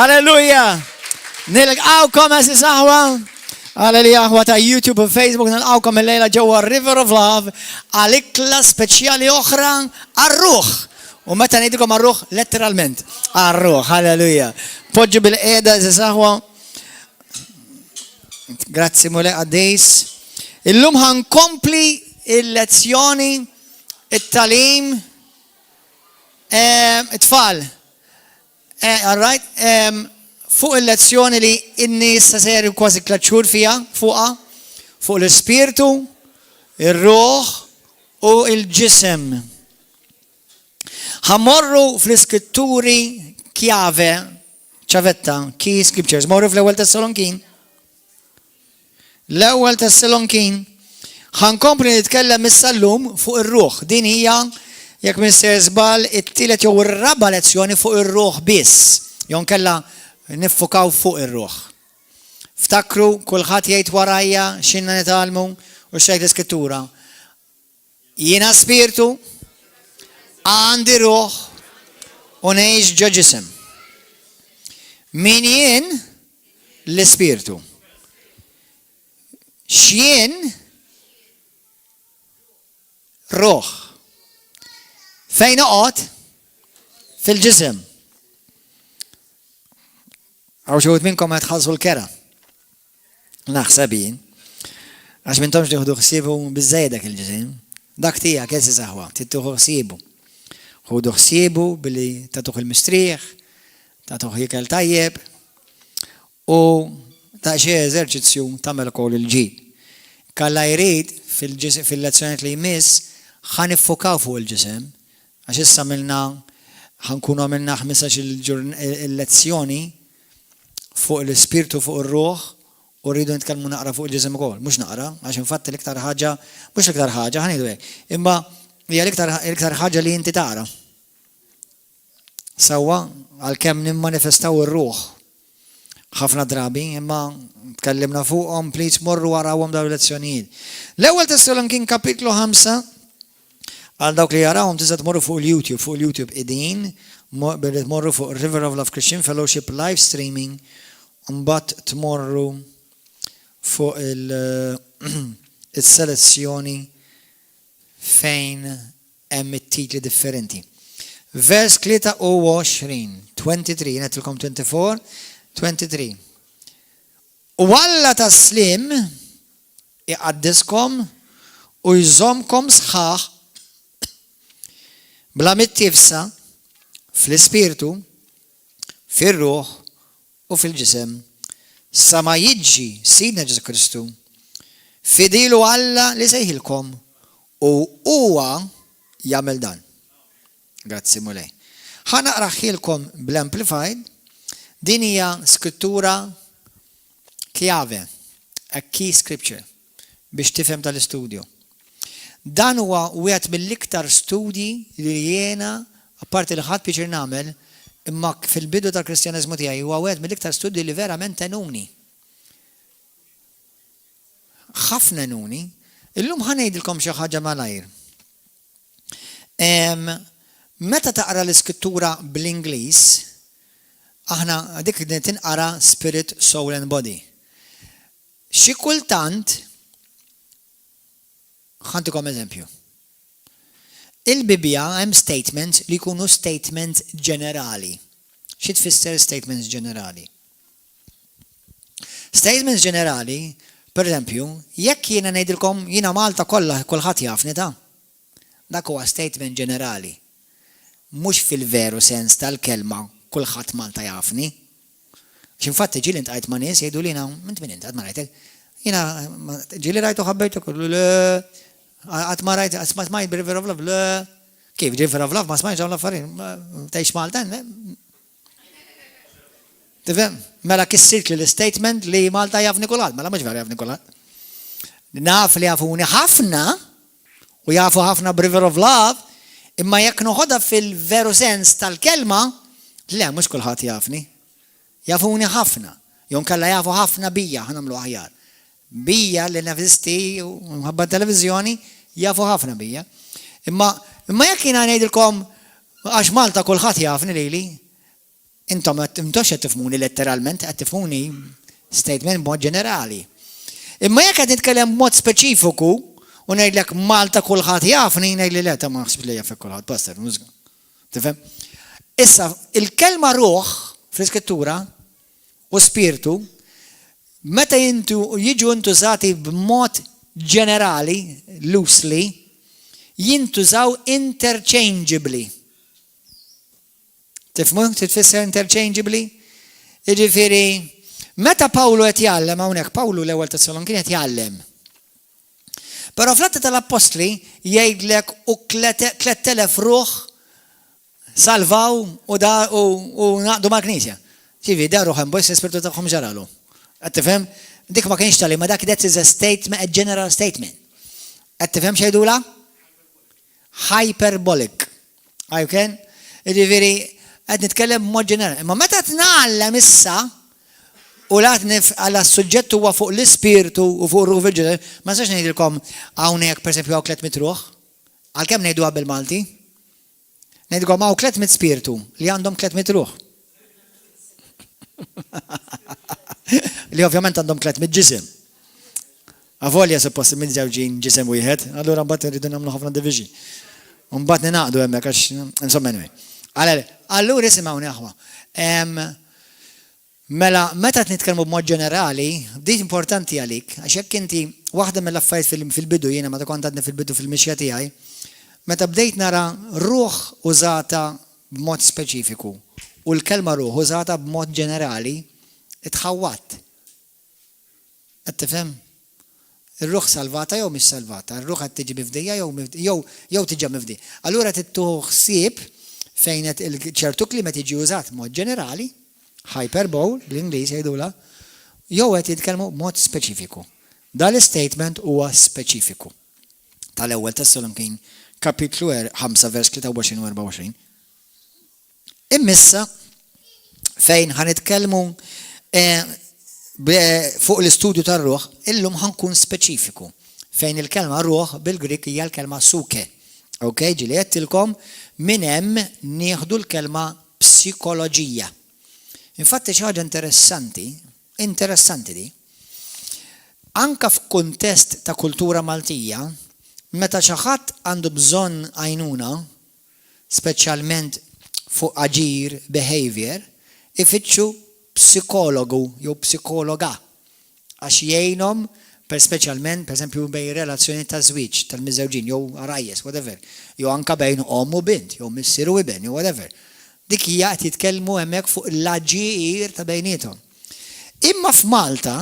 Halleluja! Nilqawkom eżis aħwa. Halleluja aħwa ta' YouTube u Facebook nilqawkom il-lejla ġewwa River of Love għal-ikla speċjali oħra għar-ruħ. U meta ngħidilkom għar-ruħ letteralment. Għar-ruħ, halleluja. Poġġu bil-qiegħda eżis aħwa. Grazzi mule għaddejs. Illum ħankompli il-lezzjoni, it-talim, it-tfal. All right? Fuq il-lezzjoni li n-nies seri kważi klaċċur fija, fuq l-ispirtu, il-ruħ u il-ġisem. Ħammorru fl-iskritturi kjave, ċavetta, key scriptures, morru fl-ewwel Tessalonkin. L-ewwel Tessalonkin, ħankompli nitkellem issa-llum fuq ir-ruħ. Din hija jekk mister żball it-tielet jew ir-raba' lezzjoni fuq ir-ruħ biss. Jew nkella niffukaw fuq ir-ruħ. Ftakru kulħadd jgħid warajja x'inna nitalmu u x'għid l-Iskrittura. Jiena spiritu, għandi ruħ u ngħix ġo ġisem. Min jien l-ispiritu. X'jien ruħ. Fejn oqgħod? Fil-ġisem. Għaw xogħod minnkom qed tħallsu l-kera. Naħseb jien. Għax m'intomx tieħdu ħsiebu biżżejjed dak il-ġisem. Dak tiegħek eżi saħwa, tieħdu ħsiebu. Ħudu ħsiebu billi tagħtuh il-mistrieħ, tagħtuh jikel tajjeb u ta' xi eżerċizzju tagħmel ukoll il-ġid. Kalla jrid fil-lezzjonijiet li jmiss ħaniffokaw fuq il-ġisem għax issa ħankunu għamilna 15 il-lezzjoni fuq l-ispirtu fuq ir-ruħ u rridu nitkellmu naqra fuq il-ġisem ukoll. Mhux naqra, għax infatti l-iktar ħaġa, mhux l-iktar ħaġa, ħaniedu hekk. Imma hija l-iktar ħaġa li inti tara. Sewwa għalkemm nimmanifestaw ir-ruħ ħafna drabi, imma tkellimna fuqhom, please morru warawhom dawn il-lezzjonijiet. L-ewwel Tessalonkin kapitlu 5 għal dawk li jarawhom tista' tmorru fuq il-YouTube, qegħdin, morru fuq River of Love Christian Fellowship live streaming, mbagħad tmorru fuq il-selezzjoni fejn hemm it-titli differenti. Vers 23, 23, 24, 23. U Alla taslim iqaddiskom u jżomkom sħaħ bla mittifsa fl-ispirtu, fir-ruħ u fil-ġisem sa ma jiġi Sidna Ġesu Kristu fidilu Alla li sejħilkom u huwa jagħmel dan. Grazzi mulej. Ħanaqraħilkom bl-Amplified. Din hija skrittura kjave, a key scripture, biex tifhem tal-istudju. Dan huwa wieħed mill-iktar studji li jiena apparti li ħadd piċir nagħmel imma fil-bidu tal-Kristjaneżmu tiegħi huwa wieħed mill-iktar studji li verament enuni. Ħafna enuni. Illum ħanejdilkom xi ħaġa malajr. Meta taqra l-iskrittura bl-Ingliż, aħna dik tinqara spirit, soul and body. Xi kultant ħantikom eżempju. Il-Bibja hemm statements li jkunu statements ġenerali. Xi tfisser statements ġenerali? Statements ġenerali, pereżempju, jekk jiena ngħidilkom jiena Malta kollha kulħadd jafni ta'. Dak huwa statement ġenerali. Mhux fil-veru sens tal-kelma kulħadd Malta jafni. X'infatti ġieli ntqajt ma' nies jgħidu lina int min int qatt ma rajtek. Jiena ġieli rajtu ħabbejtek qatt ma rajt ma smajt bir-River of Love. Kif River of Love ma smajtx dawn l-affarijiet. Tgħix Malta? Tifhem? Mela kissirt li l-statement li Malta jafni kulħadd, mela mhux vera jafni kulħadd. Naf li jafuni ħafna u jafu ħafna b'River of Love, imma jekk noħodha fil-veru sens tal-kelma, le mhux kulħadd jafni. Jafuni ħafna. Jew nkella jafu ħafna bija ħanamlu aħjar. Bija li nafisti u mħabba televiżjoni jafu ħafna bija. Imma jekk jiena ngħidilkom għax Malta kulħadd jafni lili, Intom qed tifhmuni letteralment, qed tifhmuni statement b'mod ġenerali. Imma jekk qed nitkellem b'mod speċifiku u ngħidlek Malta kulħadd jafni ngħidli le ta' ma ħsibx li jaf kulħadd pastor mużika. Tifhem? Issa il-kelma ruħ fl-Iskrittura u spiritu meta jiġu intużati b'mod ġenerali, loosely, jintużaw interchangeably. Tifhmu titfisser interchangeably? Jiġifieri meta Pawlu qed jgħallem hawnhekk Pawlu l-ewwel Tessalonkini qed jgħallem. Però fl-Atti tal-Apostli jgħidlek u 3000 ruħ salvaw u naqdu mal-Knisja. Ġifi, da ruħem bojs l-Ispirtu tagħhom ġaralu. Qed tifhem? Dik ma kienx tali, ma dak that is a statement, a general statement. Qed tifhem xejdula? Hyperbolic. Għajken? Jiġifieri qed nitkellem b'mod ġenerali. Imma meta tnaqallem issa u għala s-suġġett huwa fuq l-ispirtu u fuq ir-ruħ fil-ġener, ma nistax ngħidilkom hawnhekk pereżempju hawn 300 ruħ. Għalkemm ngħiduha bil-Malti? Ngħidilkom hawn 300 spiritu li għandhom 300 ruħ. Li ovvjament għandhom 300 ġisem. Avolja suppost mid-żewġin ġisem wieħed, allura mbagħad irridu nagħmlu ħafna division. U mbagħad ninaqdu hemmhekk għax insomma anyway. Allura isimgħuni aħwa. Mela, meta nitkellmu b'mod ġenerali, di importanti għalik, għax jekk inti waħda mill-affarijiet fil-bidu jiena meta kont għadni fil-bidu fil-mixja tiegħi, meta bdejt nara ruħ użata b'mod speċifiku u l-kelma ruħ użata b'mod ġenerali, itħawwat. Qed tifhem? Ir-ruħ salvata jew mhix salvata, ir-ruħ qed tiġi mifdija jew tiġi mifdi. Allura tittuħ ħsieb fejn qed ċertu kliem qed jiġi użat b'mod ġenerali, hyperbole, bl-Ingliż jgħidula, jew qed jitkellmu b'mod speċifiku. Dal-istatement huwa speċifiku. Tal-ewwel Tessalonikin kapitlu 5 vers 23 u 24. Immissa fejn ħanitkellmu fuq l-istudju tar-ruħ, illum ħankun speċifiku. Fejn il-kelma ruħ bil-Grik hija l-kelma suke. Okay, ġieli qedtilkom minn hemm nieħdu l-kelma psikoloġija. Infatti xi ħaġa interessanti di. Anka f'kuntest ta' kultura Maltija, meta xi ħadd għandu bżonn għajnuna, speċjalment fuq aġir, behavior, ifittxu psikologu jew psikologa għax jgħinhom speċjalment pereżempju bejn relazzjoni ta' żwieġ tal-miżewġin jew arajjes, whatever, jew anke bejn omm u bint, jew missier u ibn, jew whatever. Dik hija qed jitkellmu hemmhekk fuq l-aġir ta' bejniethom. Imma f'Malta,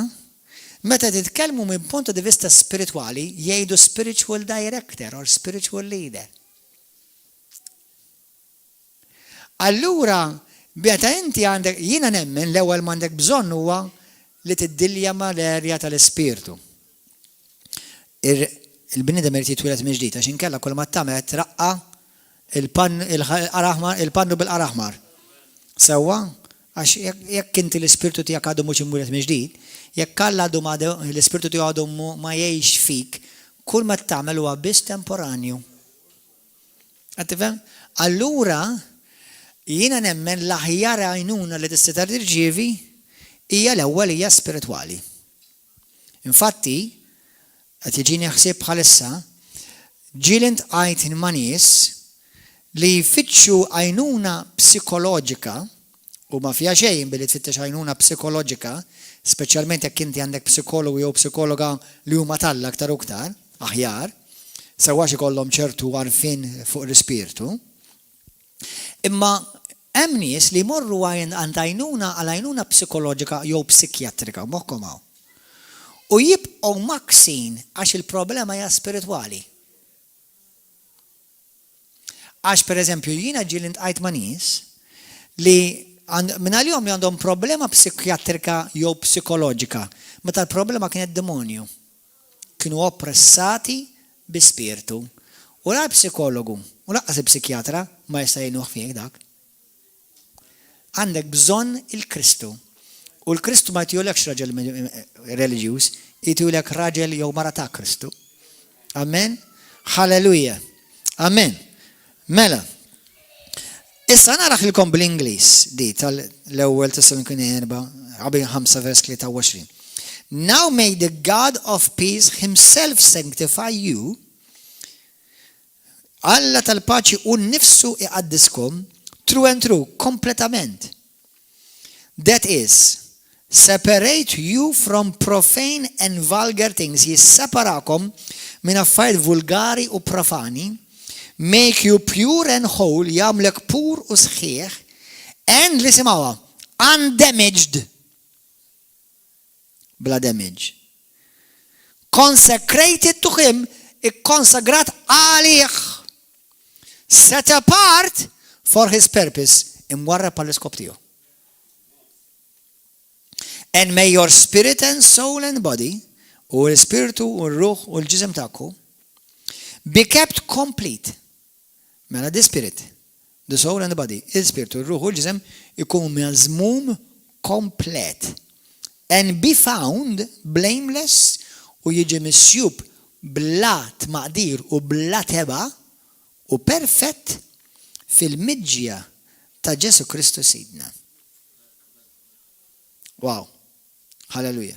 meta titkellmu minn punt di vista spiritwali, jgħidu spiritual director or spiritual leader. Allura, meta inti għandek, jiena nemmen l-ewwel m'għandek bżonn huwa li tiddilja mal-erja tal-ispirtu. Il-bniedem irid jitwieled minn ġdid għax inkella kull ma tagħmel traqqa il-pannu bil-qaraħmar. Sewwa, għax jekk inti l-ispirtu tiegħek għadu mhux imwieled minn ġdid, jekk alla għadu l-ispirtu tiegħu għadu ma jgħix fik, kull ma tagħmel huwa biss temporanju. Qed tifhem? Allura jiena nemmen l-aħjar għajnuna li tista' tirċievi hija l-ewwel hija spiritwali. Infatti, qed jiġini ħsieb bħalissa, ġilint għajt ma' nies li jfittxu għajnuna psikoloġika u ma fija xejn billi tfittex għajnuna psikoloġika, speċjalment jekk inti għandek psikologu jew psikologa li huma talla aktar u aktar, aħjar, sewwax ikollhom ċertu għarfien fuq l-ispirtu. Imma hemm nies li jmorru għand għajnuna għal għajnuna psikoloġika jew psikjatrika, moħħkom hawn. U jibqgħu maksin għax il-problema hija spiritwali. Għax pereżempju jiena ġieli ntqajt ma' nies li minn għalihom li għandhom problema psikjatrika jew psikoloġika, meta l-problema kienet demonju. Kienu oppressati bi spirtu. U la psikologu, u laqqas il-psikjatra ma jista' jgħinuh fih dak. Għandek bżonn il-Kristu. U l-Kristu ma jtijulekx raġel reliġjuż, jtijulek raġel jew mara ta' Kristu. Amen? Halleluja. Amen. Mela. Issa naraħ ilkom bl-Inglis di tal-ewwel Tessalonika 4 vers 23. Now may the God of peace himself sanctify you. Alla tal-paċi u nnifsu iqaddiskom true and true, kompletament. That is, separate you from profane and vulgar things. Jisseparakom minn affarijiet vulgari u profani. Make you pure and whole, jamlek pur u sħiħ. And lisimawa, undamaged. Bla damage. Consecrated to him, ikkonsagrat għalih. Set apart for his purpose, imwarra pal-iskop tiegħu. And may your spirit and soul and body, u l-spiritu u l-ruħ u l-ġisem tagħku, be kept complete. Mela the spirit, the soul and the body, il-spiritu, l-ruħ u l-ġisem ikun mażmum komplet. And be found blameless u jiġi misjub bla tmaqdir u bla teba u perfett fil-midġja ta' Ġesu Kristu Sidna. Wow. Halleluja.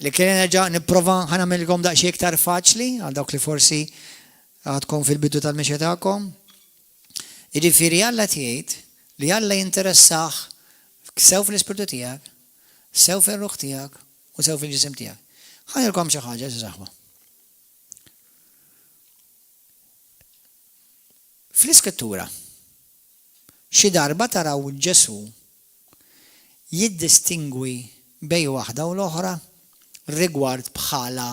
Li kien ġa nipprova ħanamilkom daqsxejn iktar faċli għal dawk li forsi għadkom fil-bidu tal-mexja tagħkom. Jiġifieri Alla tgħid li Alla jinteressaħ sew fl-ispirtu tiegħek, sew fil-ruħ tiegħek u sew fil-ġisem tiegħek. Ħanilkom xi ħaġa saħħa. Fl-iskrittura, xi darba taraw Ġesu jiddistingwi bej waħda u l-oħra rigward bħala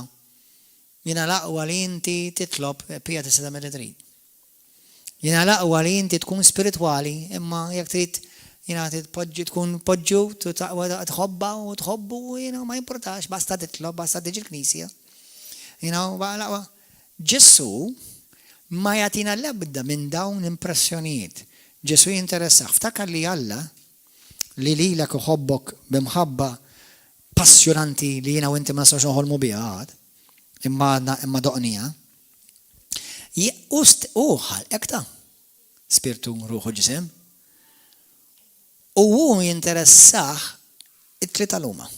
jiena laqwa li inti titlob pija tista' tagħmel trid. Jiena laqwa li inti tkun spiritwali imma jekk trid jiena titpoġġi tkun poġġu tħobba u tħobbu jiena ma jimpurtax basta titlob basta tiġi l-Knisja. Jiena laqwa Ġesu ma jagħtina l-ebda minn dawn impressjonijiet. Ġesu jinteressaħ ftakar li Alla li lilek uħobbok bimħabba passjonanti li jiena u inti ma nistgħux noħolmu biha għad, imma doqnija. Ħalqek ta' spiritu, ruħ u ġisem. U hu jinteressaħ it-tlieta l-huma.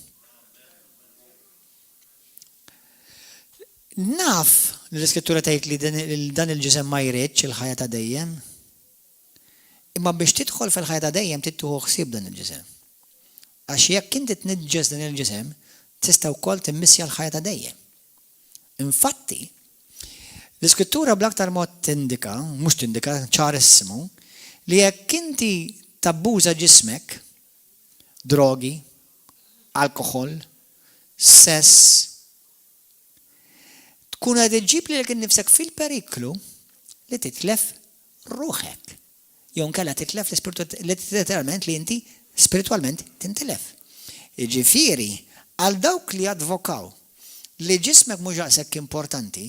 Naf l-iskrittura tgħid li dan il-ġisem ma jridx il-ħajja ta' dejjem. Imma biex tidħol fil-ħajja ta' dejjem tittuħu ħsieb dan il-ġisem. Għax jekk inti tniġġes dan il-ġisem, tista' wkoll timmissja l-ħajja ta' dejjem. Infatti, l-iskrittura bl-aktar mod tindika, mhux tindika, ċarissimu, li jekk inti tabbuża ġismek, drogi, alkohol, sess, tkun qed iġġib lilek innifsek fil-periklu li titlef ruħek. Jew nkella titlef literalment li inti spiritualment tintilef. Jiġifieri għal dawk li advokaw li ġismek mhux daqshekk importanti,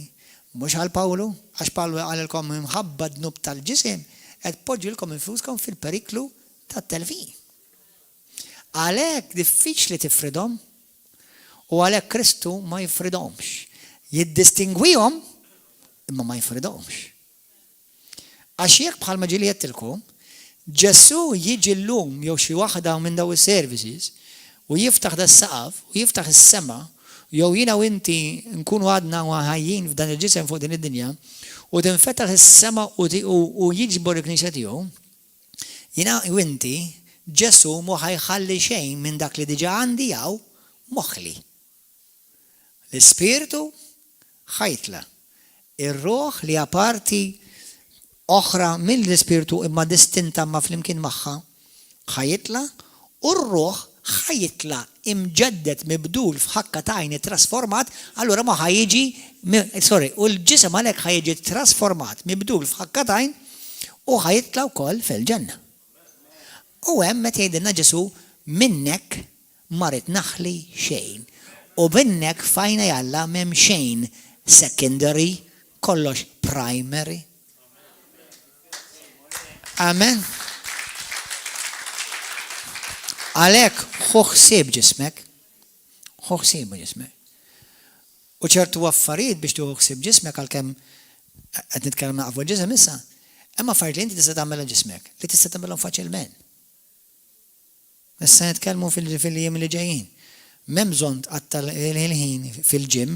mhux għal Pawlu, għax Pawlu qalilkom imħabba dnub tal-ġisem, qed poġġilkom infuskom fil-periklu tat-telfin. Għalhekk diffiċli tifridhom u għalhekk Kristu ma jifridhomx. Jiddistingwihom imma ma jifridhomx. Għax jekk bħalma ġieli jettilkom, Ġesu jiġi llum jew xi waħda minn daw is-services u jiftaħ das-saqaf u jiftaħ is-sema jew jiena u inti nkunu għadna ħajjin f'dan il-ġisem fuq din id-dinja u tinfetaħ is-sema u jiġbor il-Knisja tiegħu, jiena u inti Ġesu mu ħajħalli xejn minn dak li diġà għandi jew moħħli. L-ispirtu ħajtla. Ir-ruħ li aparti oħra mill-ispirtu imma distinta ma flimkien magħha ħajitla u r-ruħ ħajitla imġeddet mibdul f'ħakka tajni trasformat, allura ma ħajjiġi u l-ġisem għalhekk ħajjiġi trasformat mibdul f'ħakka tajn u ħajitla wkoll fil-ġenna. U hemm meta jgħidilna Ġesu minnek ma rid naħli xejn u minnek fajna jalla m'hemm xejn secondary, kollox primary. Amen. Għalhekk ħuħsieb ġismek, ħuħsieb ġismek. U ċertu affarijiet biex tuħsieb ġismek għalkemm qed nitkellem naqfu ġisem issa, Imma affarijiet li inti tista' tagħmilha ġismek, li tista' tagħmilhom faċilment. Issa nitkellmu fil-jiem li ġejjin. M'hemm bżonn tqattal il-ħin fil-ġim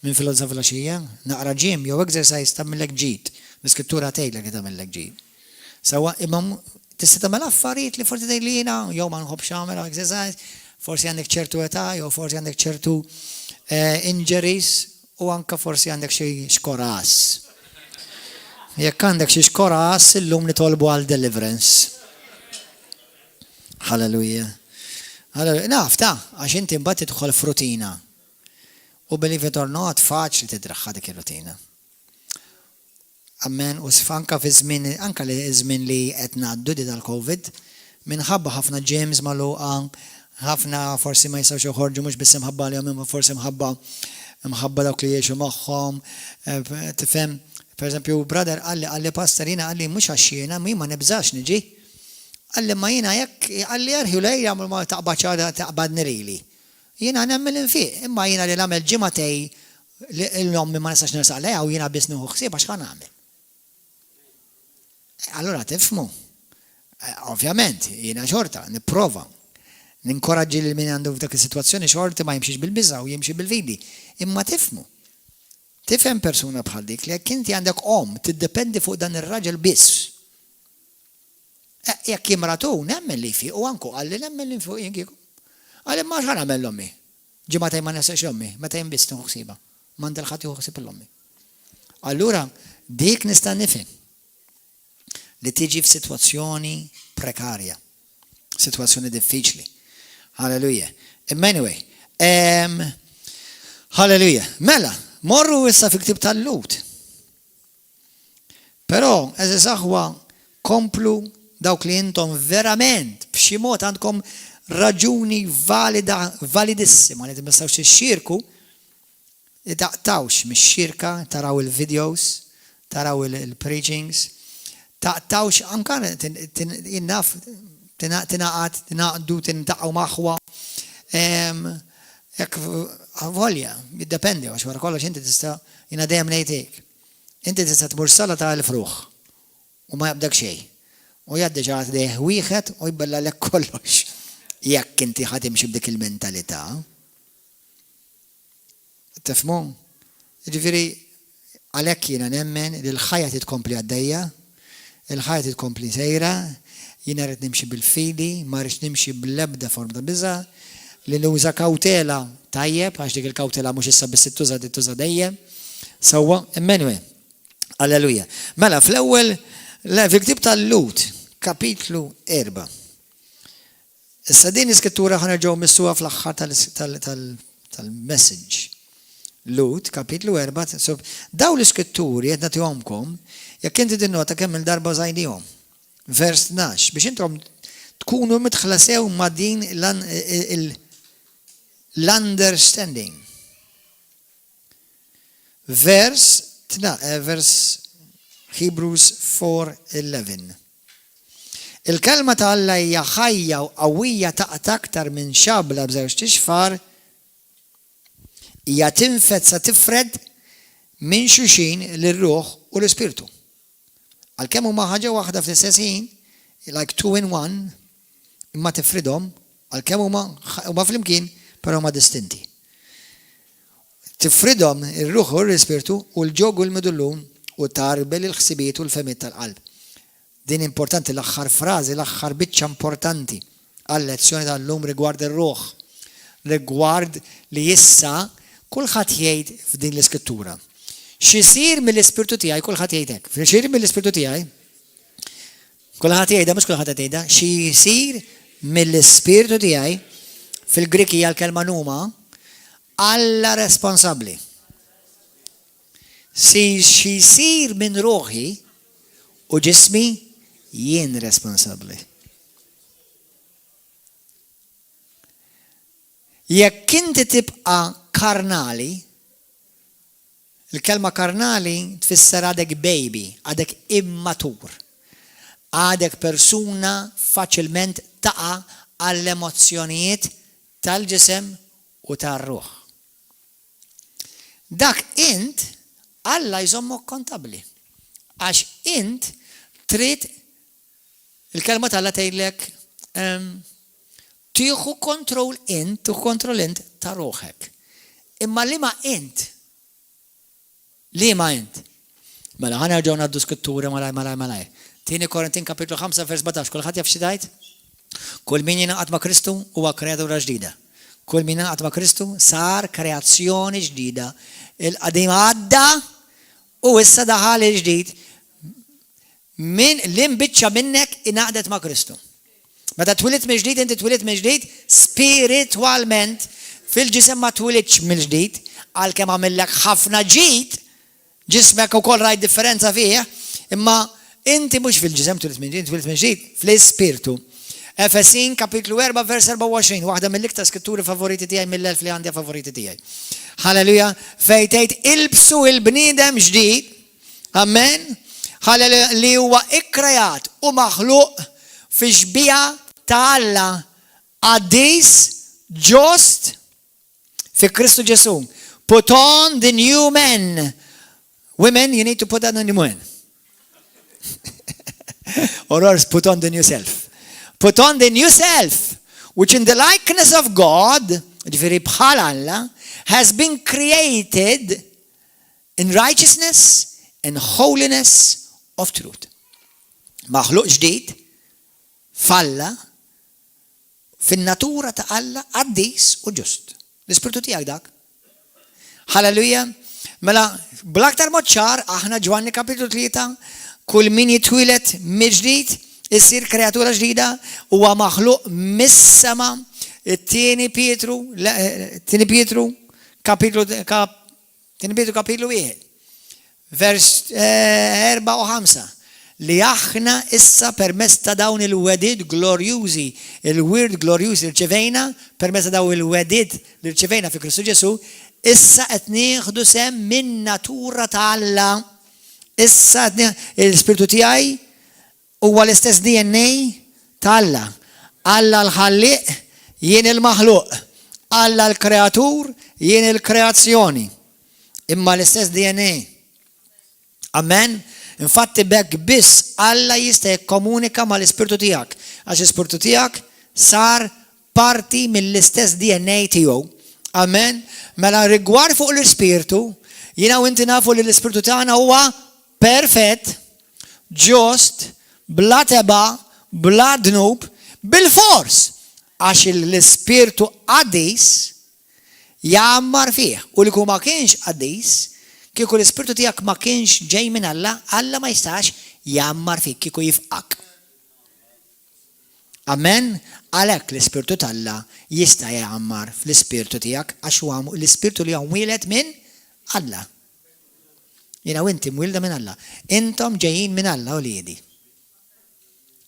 minn filgħodu filgħaxija, naqra ġim jew exercise tagħmilek ġid, l-iskrittura tgħidlek li tagħmilek ġid. Sewwa imma tista' tagħmel affarijiet li forsi tgħid jiena jew ma nħobbx nagħmel exercise, forsi għandek ċertu età jew forsi għandek ċertu injuries u anke forsi għandek xi xkoras. Jekk għandek xi xkoras illum nitolbu għal deliverance. Halleluja. Naf għax inti mbagħad tidħol f'rutina. U believe it or not, faċli tidraħħa dik ir-rutina. Amen, u sfanka fi żmien, anke li żmien li qed ngħaddu di tal-COVID, minħabba ħafna gyms magħluqa, ħafna forsi ma jistgħux joħorġu mhux biss imħabba li imma forsi mħabba dawk li jgħixu magħhom. Tifhem, pereżempju brother qalli pastorina qalli mhux għax jiena ma nibżax niġi. Qalli ma jiena jekk qalli jarħu lej jagħmel ma taqbad nirili. Jiena nemmel infiq, imma jiena li nagħmel ġimatej l-ommi ma nistax nirsaq lejha u jiena biss nieħu ħsieb għax kan nagħmel. Allura tifhmu. Ovvjament, jiena xorta nipprova. Ninkoraġġi lil min għandu f'dak is-sitwazzjoni xorta ma jimxiex bil-biża u jimxi bil-fidi. Imma tifhmu. Tifhem persuna bħal dik li jekk inti għandek tiddependi fuq dan ir-raġel biss. Jekk imratu nemmel li fiq u anku qalli nemmel li fuq jien għalli ma xħan għamel l-ommi. Ġimataj ma nesax l-ommi, meta jimbistu uħsiba. Mandel ħat juħsib l-ommi. Allura, dik nista' nifhem li tiġi f'sitwazzjoni prekarja. Sitwazzjoni diffiċli. Halleluja. Anyway, halleluja. Mela, morru issa fil-ktib tal-Lut. Però, eżis aħwa, komplu dawk li intom verament b'xi mod għandkom raġuni validissima li timmestawx ix-xirku, taqtawx mix-xirka, taraw il-videos, taraw il-preachings, taqtawx anke jinnaf tinaqdu tintaqgħu maħwa. Jekk volja, jiddependi għax wara kollox inti tista' jiena dejjem ngħidlek. Inti tista' tmur sala tal-fruħ u ma jabdak xejn. U jgħaddi ġarat dejh wieħed u jbellalek kollox. Jekk inti ħatimxi b'dik il-mentalità. Tifhmu? Jiġifieri għalhekk jiena nemmen li l-ħajja titkompli għaddejja, il-ħajja titkompli sejra, jiena rrid nimxi bil-fidi, ma rridx nimxi bl-ebda forma ta' biża', li nuża kawtela tajjeb għax dik il-kawtela mhux issa biss tuża dejjem. Sewwa, immenwe. Alleluja. Mela fl-ewwel fil-ktib tal-Lut, kapitlu 4. Issa din iskrittura ħanerġgħu missuha fl-aħħar tal-message. Lut, kapitlu 4. Daw l-iskritturi qed nagħtihomkom jekk inti tinnota kemm il-darba żgħidihom. Vers 12 biex intom tkunu midħla sew ma' din l-understanding. Vers Hebrews 4:11. Il-kelma ta' Alla hija ħajja u qawwija taqta' aktar minn xabla b'żewġ tixfar, hija tinfed sa tifred minn xulxin lir-ruħ u l-ispirtu. Għalkemm huma ħaġa waħda fl-istess ħin, like 2 in 1, imma tifridhom, għalkemm huma flimkien, però huma distinti. Tifridhom ir-ruħ u l-ispirtu u l-ġog u l-medullun u tarbel il-ħsibiet u l-femiet tal-qalb. Din importanti l-aħħar frażi, l-aħħar biċċa importanti għall-lezzjoni tal-lum rigward ir-ruħ, rigward li issa kulħadd jgħid f'din l-iskrittura. X'isir mill-ispirtu tiegħi kulħadd jgħid hekk. X'isir mill-ispirtu tiegħi? Kulħadd jgħidha mhux kulħadd jgħidha, x'isir mill-ispirtu tiegħi fil-Grik hija l-kelma numa Alla responsabbli. X'isir minn ruħi u ġismi jien responsabbli. Jekk inti tibqa' karnali, il-kelma karnali tfisser għadek baby, għadek immatur, għadek persuna faċilment taqa' għall-emozzjonijiet tal-ġisem u tar-ruħ. Dak int Alla jżommok kontabli. Għax int trid il-kelma tal-Alla tgħidlek tieħu kontroll int ta' ruħek. Imma liema int? Mela ħana nerġgħu ngħaddu skrittura malaj. Tieni Korintin kapitlu 5 vers 17, kulħadd jaf xi tgħid? Kull min jingħaqad ma' Kristu huwa kreatura ġdida. Kull min jingħaqad ma' Kristu sar kreazzjoni ġdida. Il-qadim għadda u issa daħal il-ġdid. Min l-imbiċċa minnek ingħaqdet ma' Kristu. Meta twilit mill-ġdid, inti twilit mill-ġdid spiritualment fil-ġisem ma twilitx mill-ġdid għalkemm għamillek ħafna ġid, ġismek ukoll rajt differenza fih, imma inti mhux fil-ġisem twilit mill-ġdid fl-ispirtu. Efesin kapitlu 4 vers 24, waħda mill-iktar skritturi favoriti tiegħi mill-1000 li għandi favoriti tiegħi. Halleluja, fejn tgħid ilbsu il-bniedem ġdid, amen, halleluja, li huwa ikkrejat u maħluq fi xbija ta' Alla qaddis ġust fi Kristu Ġesu. Put on the new man. Women, you need to put on the new man. Or else put on the new self. Put on the new self, which in the likeness of God, ġifieri bħal Alla, has been created in righteousness and holiness of truth. Maħluq ġdid, falla, fin-natura ta' Alla qaddis u ġust. L-ispirtu tiegħek dak. Halleluja. Mela, bl-aktar mod ċar, aħna Ġwanni kapitlu 3, kull min jitwilet mill-ġdid issir kreatura ġdida huwa maħluq mis-sema. Tieni Pietru kapitlu 1, vers 4 u 5. Li aħna issa permezz ta' dawn il-wedid glorjużi, il-word glorjużi li rċevejna, permezz ta' dawn il-wedid li rċevejna fi Kristu Ġesu, issa qed nieħdu sem minn natura ta' Alla. Issa l-Ispirtu tiegħi huwa l-istess DNA ta' Alla. Alla l-ħalliq, jien il-maħluq. Alla l-kreatur, jien il-kreazzjoni. Imma l-istess DNA. Amen. Infatti bekk biss Alla jista' jikkomunika mal-Ispirtu tiegħek, għax l-Ispirtu tiegħek sar parti mill-istess DNA tiegħu. Amen. Mela rigward fuq l-Ispirtu, jiena u inti nafu li l-Ispirtu tagħna huwa perfett, ġust, bla teba, bla dnub, bil-fors, għax l-Ispirtu qaddis jgħammar fih. U li ma kienx qaddis, kieku l-Ispirtu tiegħek ma kienx ġej minn Alla, Alla ma jistax jgħammar fik, kieku jifqak. Amen? Għalhekk l-Ispirtu tal-Alla jista' jgħammar fl-Ispirtu tiegħek għax huwa l-Ispirtu li wieled minn Alla. Jiena u inti mwilda minn Alla. Intom ġejjin minn Alla uliedi.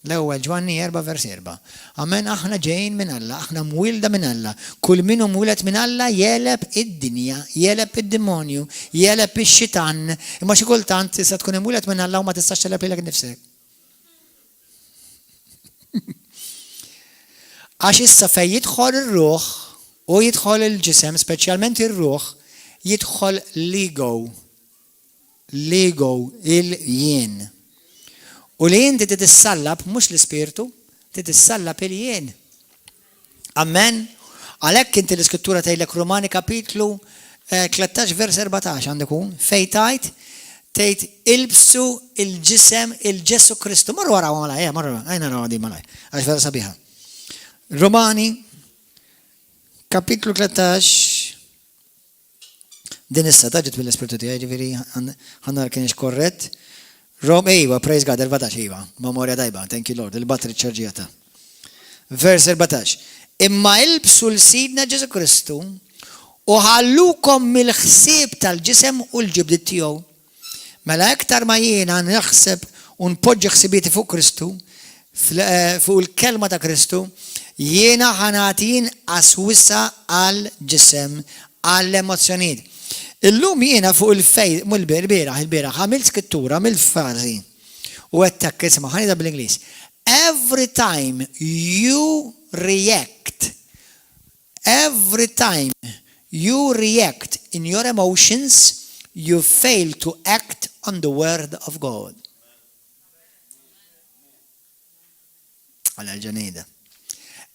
L-ewwel Ġwanni 4 vers 4. Amen, aħna ġejjin minn Alla, aħna mwilda minn Alla. Kull min hu mwiled minn Alla jeleb id-dinja, jeleb id-demonju, jeleb ix-xitan. Imma xi kultant tista' tkun imwieled minn Alla u ma tistax teleb lilek nifsek. Għax issa fejn jidħol ir-ruħ u jidħol il-ġisem, speċjalment ir-ruħ, jidħol l-ego, il-jien. U li inti titissallab, mux l-Ispirtu, titissallab il-jien. Amen. Għalhekk inti l-Iskrittura tgħidlek Romani kapitlu 13 vers 14 għandekun, fejn tgħid ilbsu il-ġisem il-Ġesu Kristu. Marru wara malaj, għajna raw di malaj, għax vera sabiħa. Romani kapitlu 13, din issa taġġet bil-Ispirtu tiegħi, ġifieri ħanna kienx korrett. Ejwa, praise God, 14, ejwa, memorja tajba, thank you Lord, il-batteri ċarġijata. Vers 14. Imma ilbsu l-sidna Ġesu Kristu u ħallukom mill-ħsieb tal-ġisem u l-ġibdiet tiegħu. Mela iktar ma jiena naħseb u npoġġi ħsibieti fuq Kristu, fuq il-kelma ta' Kristu, jiena ħanatin aswissa għal-ġisem, għall-emozzjonijiet. Illum jiena fuq il-fej, il-beraħ, għamil skrittura, għamil fazi. U għettak, isma, ħanida bil-Inglis. Every time you react in your emotions, you fail to act on the word of God. Għal ġenida.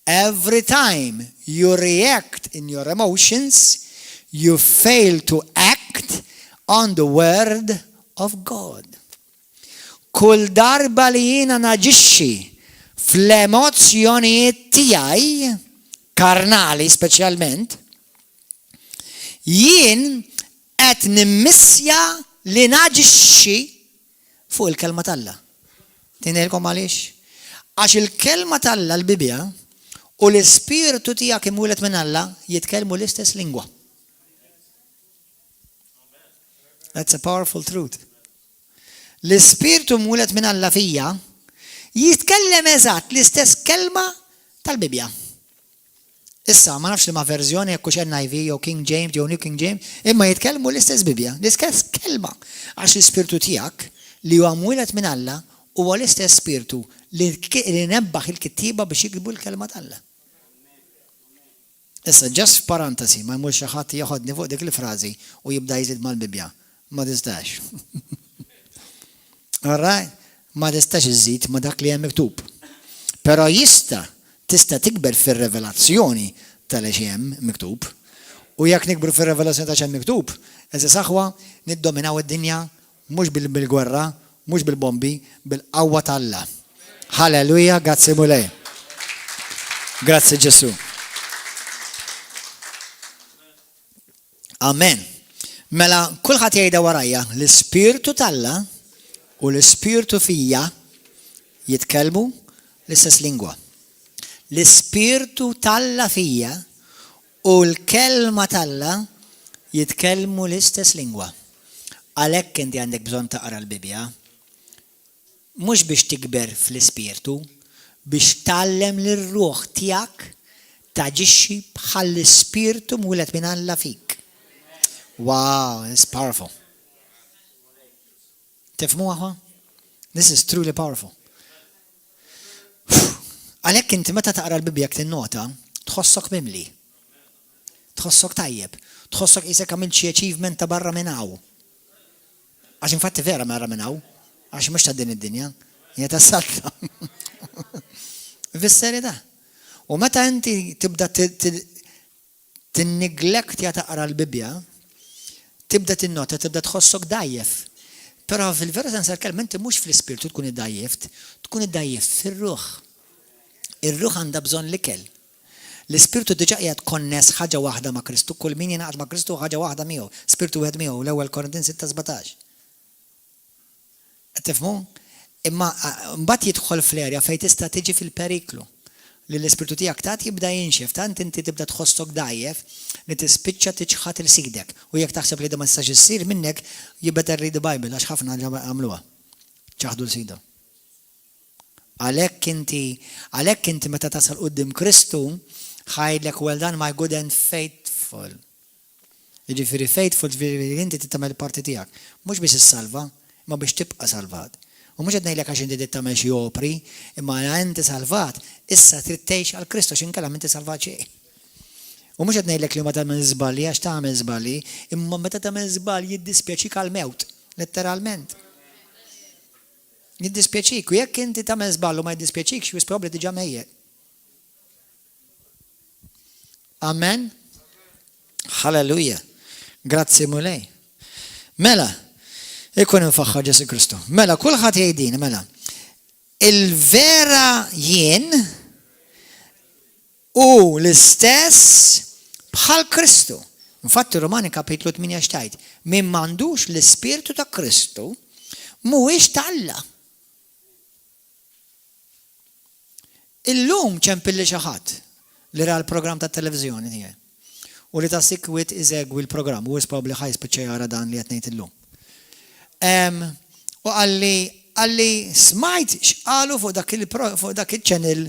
Every time you react in your emotions, you fail to act on the word of God. Kull darba li jiena naġixxi fl-emozzjonijiet tiegħi, karnali speċjalment, jien qed nimmissja li naġixxi fuq il-kelma tal-Alla. Tinelkom għaliex? Għax il-kelma tal-Alla l-Bibja u l-ispirtu tiegħek imwieled minn Alla jitkellmu l-istess lingwa. That's a powerful truth. L-ispirtu mwieled minn Alla fija jitkellem eżatt l-istess kelma tal-Bibja. Issa, ma nafx li ma verżjoni jekk hux NIV jew King James jew New King James, imma jitkellmu l-istess Bibja, l-istess kelma. Għax l-ispirtu tiegħek li huwa mwieled minn Alla huwa l-istess spirtu li nebbaħ il-kittiba biex jikbu l-kelma tal-Alla. Issa, just parantesi, ma jmur xi ħadd jaħodni fuq dik il-frażi u jibda jżid mal-Bibja. Ma tistax. All right? Ma tistax iżid ma dak li hemm miktub. Però tista' tikber fir-revelazzjoni tal-xi hemm miktub. U jekk nikbru fir-revelazzjoni ta' xemm miktub, eżi saħwa niddominaw id-dinja mhux bil-gwerra, mhux bil-bombi, bil-qawwa tal-Alla. Halleluja, grazzi mulej. Grazzi Ġesu. Amen. Mela kulħadd jgħidha warajja l-ispirtu tal-Alla u l-ispirtu fija jitkellmu l-istess lingwa. L-ispirtu tal-Alla fija u l-kelma tal-Alla jitkellmu l-istess lingwa. Għalhekk inti għandek bżonn taqra l-Bibja, mhux biex tikber fl-ispirtu, biex tallem lir-ruħ tiegħek taġixxi bħal l-ispirtu mwieled minn Alla fik. Wow, it's powerful. Tifhmu aħwa? This is truly powerful. Għalhekk inti meta taqra l-Bibja jekk tinnota, tħossok mimli. Tħossok tajjeb. Tħossok isek għamilt xi achievement ta' barra minn hawn. Għax infatti vera barra minn hawn, għax mhux ta' din id-dinja, hija tas-salta. Fis-serjetà. U meta inti tibda tinneglect taqra l-Bibja, tibda tinnota, tibda tħossok dajjef. Però fil-veru sens tal-kelma inti mhux fl-ispirtu tkun iddajjeft, tkun iddajjef fir-ruħ. Ir-ruħ għandha bżonn l-ikel. L-ispirtu diġà qiegħed konness ħaġa waħda ma' Kristu, kull min jingħaqad ma' Kristu ħaġa waħda miegħu, spirtu wieħed miegħu l-ewwel Korintin 6:17. Qed tifhmu? Imma mbagħad jidħol fl-erja fejn tista' tiġi fil-periklu. Li l-ispirtu tiegħek tat jibda jinxef, tant inti tibda tħossok dajjef li tispiċċa tiċħat il-sidek. U jekk taħseb li da ma tistax issir minnek, you better read the Bible għax ħafna għamluha. ċaħdu l-sida. Għalhekk inti meta tasal quddiem Kristu, ħajdlek well done my good and faithful. Jiġifieri faithful inti titagħmel parti tiegħek. Mhux biex issalva, ma biex tibqa' salvat. U mhux qed ngħidlek għax inti trid tagħmel xi opri, imma inti salvat, issa trid tgħix għal Kristu x'inkellem inti salvat xejn. U mhux qed ngħidlek li ma tagħmel żbalji għax tagħmel żbalji, imma meta tagħmel żbalji jiddispjaċik għall-mewt, letteralment. Jiddispjaċik, u jekk inti tagħmel żball u ma jiddispjaċikx, wis probabbli diġà mejjed. Amen. Halleluja. Grazzi mulej. Mela, ikun infaħħar Ġesu Kristu. Mela, kulħadd jgħidin, mela. Il-vera jien u l-istess bħal Kristu. Infatti Romani kapitlu 8 xtajt, min m'għandux l-Ispirtu ta' Kristu mhuwiex Alla. Illum ċempilli xi ħadd li ra l-programm tat televizjoni tiegħi. U li ta' sikwit iżegwi l-programm, u probabbli ħajspiċċa jara dan li qed ngħid illum. U għalli smajt x'qalu fuq dak il-channel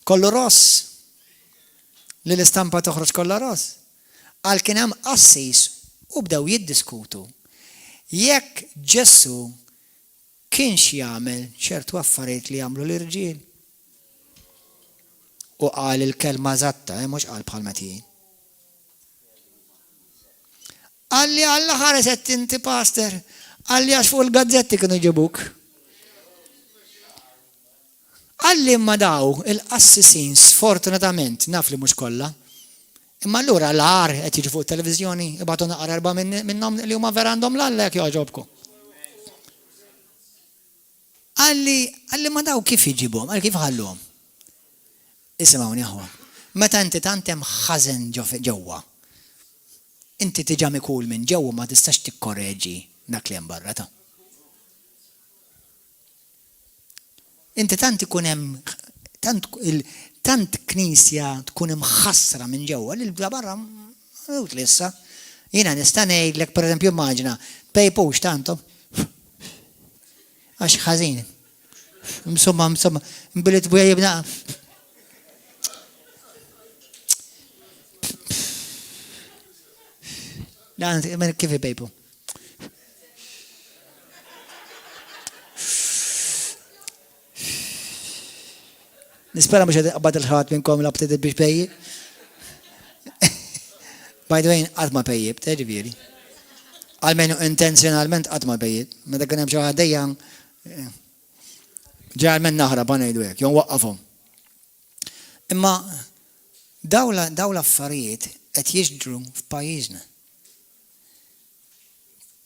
kollu ross. Li l-istampa toħroġ kollha ross. Għal kien hemm assis u bdew jiddiskutu. Jekk Ġesu kienx jagħmel ċertu affarijiet li jagħmlu l-irġiel. U qal il-kelma eżatta, mhux qal bħal Mattin. Għalli Alla ħareset inti pastor, għalli għax fuq il-gazzetti kienu jġibuk. Għalli imma daw il-qassisin sfortunatament naf li mhux kollha. Imma allura l-għar qed jiġu fuq televizjoni ibagħtu naqra erba' minnhom li huma vera għandhom l-Alla jekk jogħġobkom. Għalli ma daw kif jiġibhom, għal kif ħalluhom. Isimgħuni aħwa. Meta inti tant hemm ħażen ġewwa. Inti tiġa mikul minn ġewwa ma tistax tikkorreġi dak li hemm barra ta'. Inti tant ikun hemm tant knisja tkun imħassra minn ġewwa li barra mhux issa. Jiena nista' ngħidlek pereżempju immaġina pejpux tantom għax ħażin. Insomma, mbilit buja jibna. Dan kif pejpu? Nispera mux għabad il-ħat minnkom l-abtidet biex pejjib. By the way, għatma pejjib, teġibiri. Għalmenu intenzjonalment għatma pejjib. Meta kien hemm xi ħaddejja ġeneralment naħrab ngħidu hekk, jew waqqafhom. Imma daw l-affarijiet qed jiġru f'pajjiżna.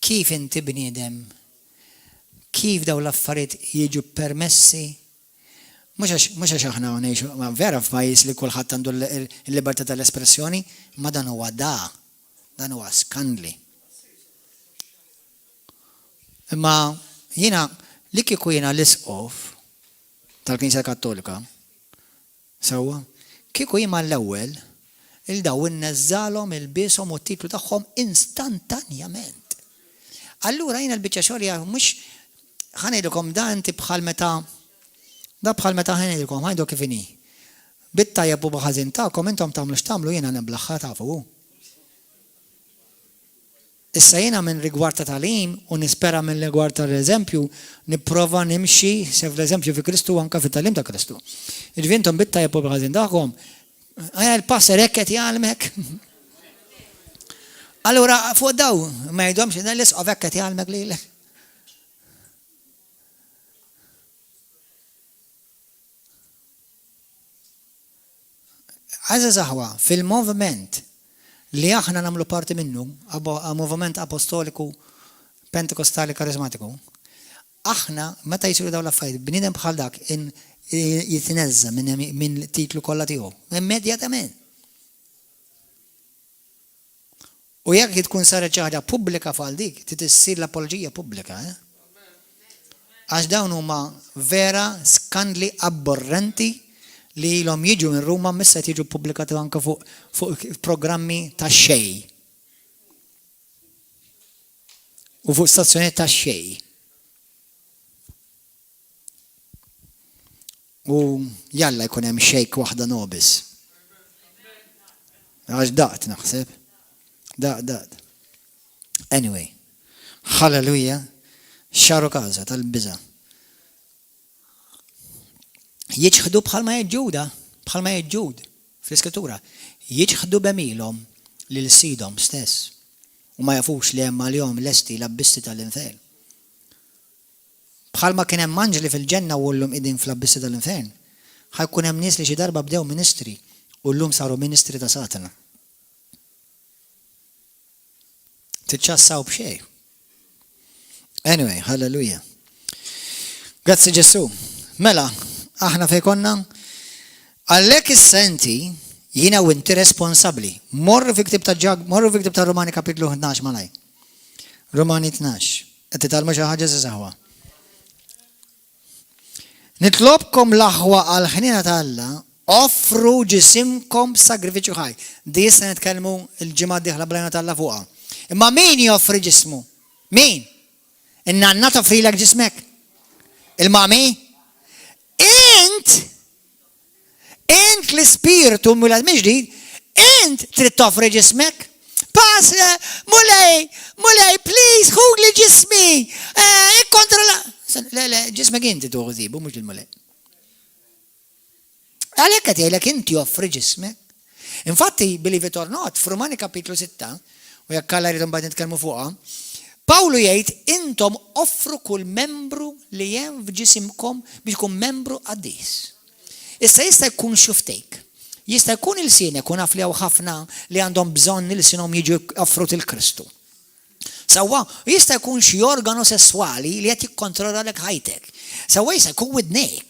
Kif inti bniedem, kif daw l-affarijiet jiġu permessi. Mhux għax aħna ngħixu vera f'pajjiż li kulħadd għandu l-libertà tal-espressjoni, ma dan huwa dan huwa skandli. Imma jiena li kieku jiena l-isqof tal-Knisja Kattolika sewwa, kieku jiena l-ewwel il-daw inneżżalhom il-bieshom u t-titlu tagħhom instantanjament. Allura jiena l-biċċa xogħol mhux ħanejdilkom da inti bħal meta ħanejdilkom ħajdu kif inhi. Bit-tajjeb u b'ħażin tagħkom intom tagħmlu x'tagħmlu jiena niblaħħa tafu. Issa jiena minn rigward ta' tagħlim u nispera minn rigward tal-eżempju nipprova nimxi sef l-eżempju fi Kristu anke fit-tagħlim ta' Kristu. Jiġifieri intom bit-tajjeb u b'ħażin tagħkom il-passer hekk qed jgħalmek. Allura fuq daw ma jgħidhomx dan l-isqof hekk qed jgħalmek lilek. Għażiż aħwa, fil-moviment li aħna nagħmlu parti minnu, moviment apostoliku pentekostali karizmatiku, aħna meta jsiru dawn l-affarijiet bniedem bħal dak jitneżza minn titlu kollha tiegħu immedjatament. U jekk tkun saret xi ħaġa pubblika bħal dik, tissir l-apoloġija pubblika. Għax dawn huma vera skandli abborrenti li l-om jiġu minn Ruma missa jiġu pubblikati anke fuq programmi ta' xej. U fuq stazzjoniet ta' xej. U jalla jkun hemm xejk waħda nobis. Għax daqt naħseb. Daqt. Anyway. Hallelujah. Xaru kaza tal-biża. Jiġħdu bħalma jġud fl-iskrittura. Jiġħdu b'emilhom lil sidhom stess. U ma jafux li hemm għalihom lesti l-abbisti tal-infern. Bħalma kien hemm anġli fil-ġenna u llum qegħdin fl-abbisti tal-infern. Ħajkun hemm nies li xi darba bdew ministri u llum saru ministri ta' Satana. Tiċċassaw b'xejn. Anyway, hallelujah. Grazzi Ġesu. Mela, aħna fej konna, għallek is-senti jina u inti responsabbli. Morru fi ktib ta' Romani kapitlu 12 malaj. Romani 12. Qed titalmu xi ħaġa żgħażagħwa. Nitlobkom l-aħwa għal ħnina ta' Alla, offru ġisimkom sagrifiċċju ħaj. Di issa nitkellmu l-ġimgħa d-dieħla bl-ħnina ta' Alla fuqha. Imma min joffri ġismu? Min? In-nanna toffrilek ġismek? Il-mami? Int l-ispirtu mulad miġdid, int trid toffri ġismek? Pass, mulej, please, ħud li ġismi, ikkontrolla. Le, ġismek inti tuħu zibu, mux il-mulej. Għalek għat jgħilek inti joffri ġismek. Infatti, believe it or not, f'Romani kapitlu 6, u jekk kalla rridhom bad nitkellmu fuqha, Pawlu jgħid intom offru kull membru li hemm f'ġisimkom biex ikun membru qaddis. Issa jista' jkun xuftejk. Jista' jkun il-sin jkun naf li hawn ħafna li għandhom bżonn li sinhom jiġu offrut il-Kristu. Sewwa jista' jkun xi organu sesswali li qed jikkontrollak ħajtek. Sewwa jista' jkun widnejk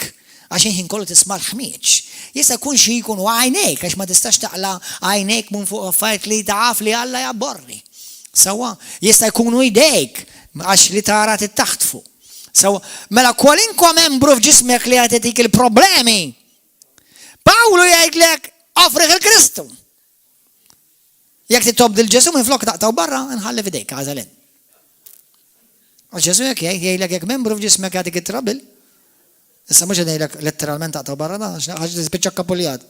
għax inħin kollu tisma' l-ħmieġ. Jista' jkun xi jkun għajnejk għax ma tistax taqla għajnejk minn fuq affarijiet li taf li Alla jabborri. Sewwa jista' jkunu idejk għax li tara taħt fuq. Sewwa mela kwalinkwa membru f'ġismek li qed itik il-problemi. Pawlu jgħidlek offriħ il-Kristu. Jekk titobdil Ġesu minn flok taqtaw barra, nħalli f'idejk għażalin. Għax Ġesu jgħidlek jekk membru f'ġismek għadik it-trabil, issa mhux ngħidlek letteralment taqtaw barra da, għax tispiċċa kapuljat.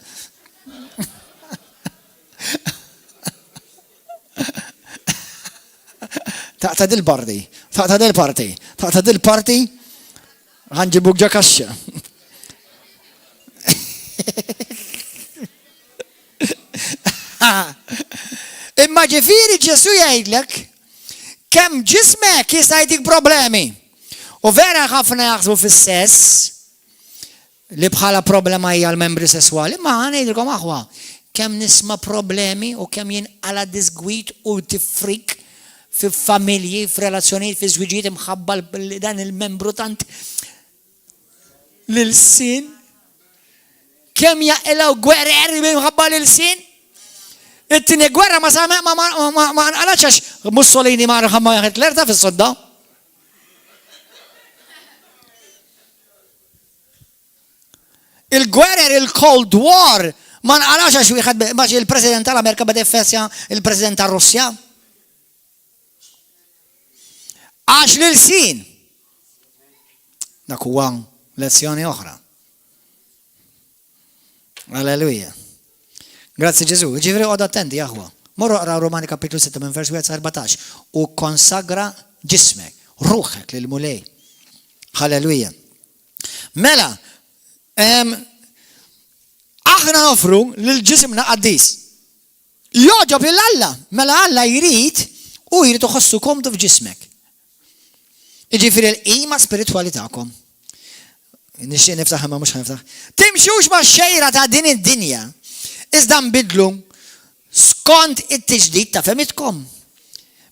Taqta dil-parti, taqta dil-parti, ħanġibuk ġa kaxxa. Imma ġifieri Ġesu jgħidlek kemm ġismek jista' jtik problemi. U vera ħafna jaħsbu fis-sess li bħala problema hija l-membri sesswali, ma ngħidilkom aħwa kemm nisma' problemi u kemm jinqala disgwit u tifrik fi-familji, f'relazzjonijiet, fi żwiġijiet imħabba dan il-membru tant lil-sin. Kemm jaqilgħu gwerer minħabba lil-sin? It-tieni gwerra ma nqalax għax Mussolini ma ħamma Hitler ta' fis-sodda. Il-gwerer il-Cold War ma nqalax għax wieħed maġi il-President tal-Amerika beda jfessja il-President tar-Russja. Għax lil-sin. Dak huwa lezzjoni oħra. Alleluja. Grazzi Ġesu. Ġifri għoda attenti jaħwa. Morru għara Romani kapitlu 6 minn vers 14 u konsagra ġismek, ruħek lil-mulej. Halleluja. Mela, aħna nofru lil-ġismna qaddis. Joġob il-Alla, mela Alla jrid u jrid uħossu komdu f'ġismek. Ġifri l-qima spirituali ta'kom. Nixtieq niftaħ ma mhux ħaniftaħ. Timxux ma' xejra ta' din id-dinja. Iżda nbidlu skont it-tiġdid ta' femitkom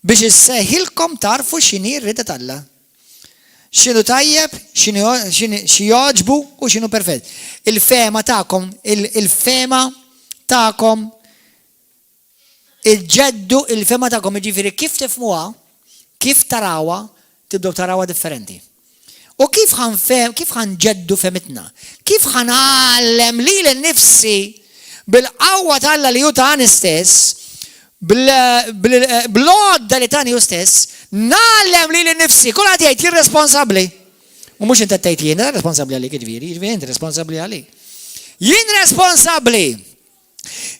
biex isseħilkom tarfu x'inhi r-rida tal-Alla. X'inhu tajjeb, xi joġbu u x'inhu perfett. Il-fema tagħkom, il-fema tagħkom il-ġeddu il-fema tagħkom jiġifieri kif tifhmuha, kif tarawha, tibdew tarawha differenti. U kif ħanġeddu femitna? Kif ħanallem lili nnifsi bil-qawwa tal-Alla li hu tagħni stess, bil-għodda li tagħni hu stess, nallem lili nnifsi, kulħadd jgħid jien responsabbli. U mhux inti tgħid jien responsabbli għalik jiġifieri, inti responsabbli għalik. Jien responsabbli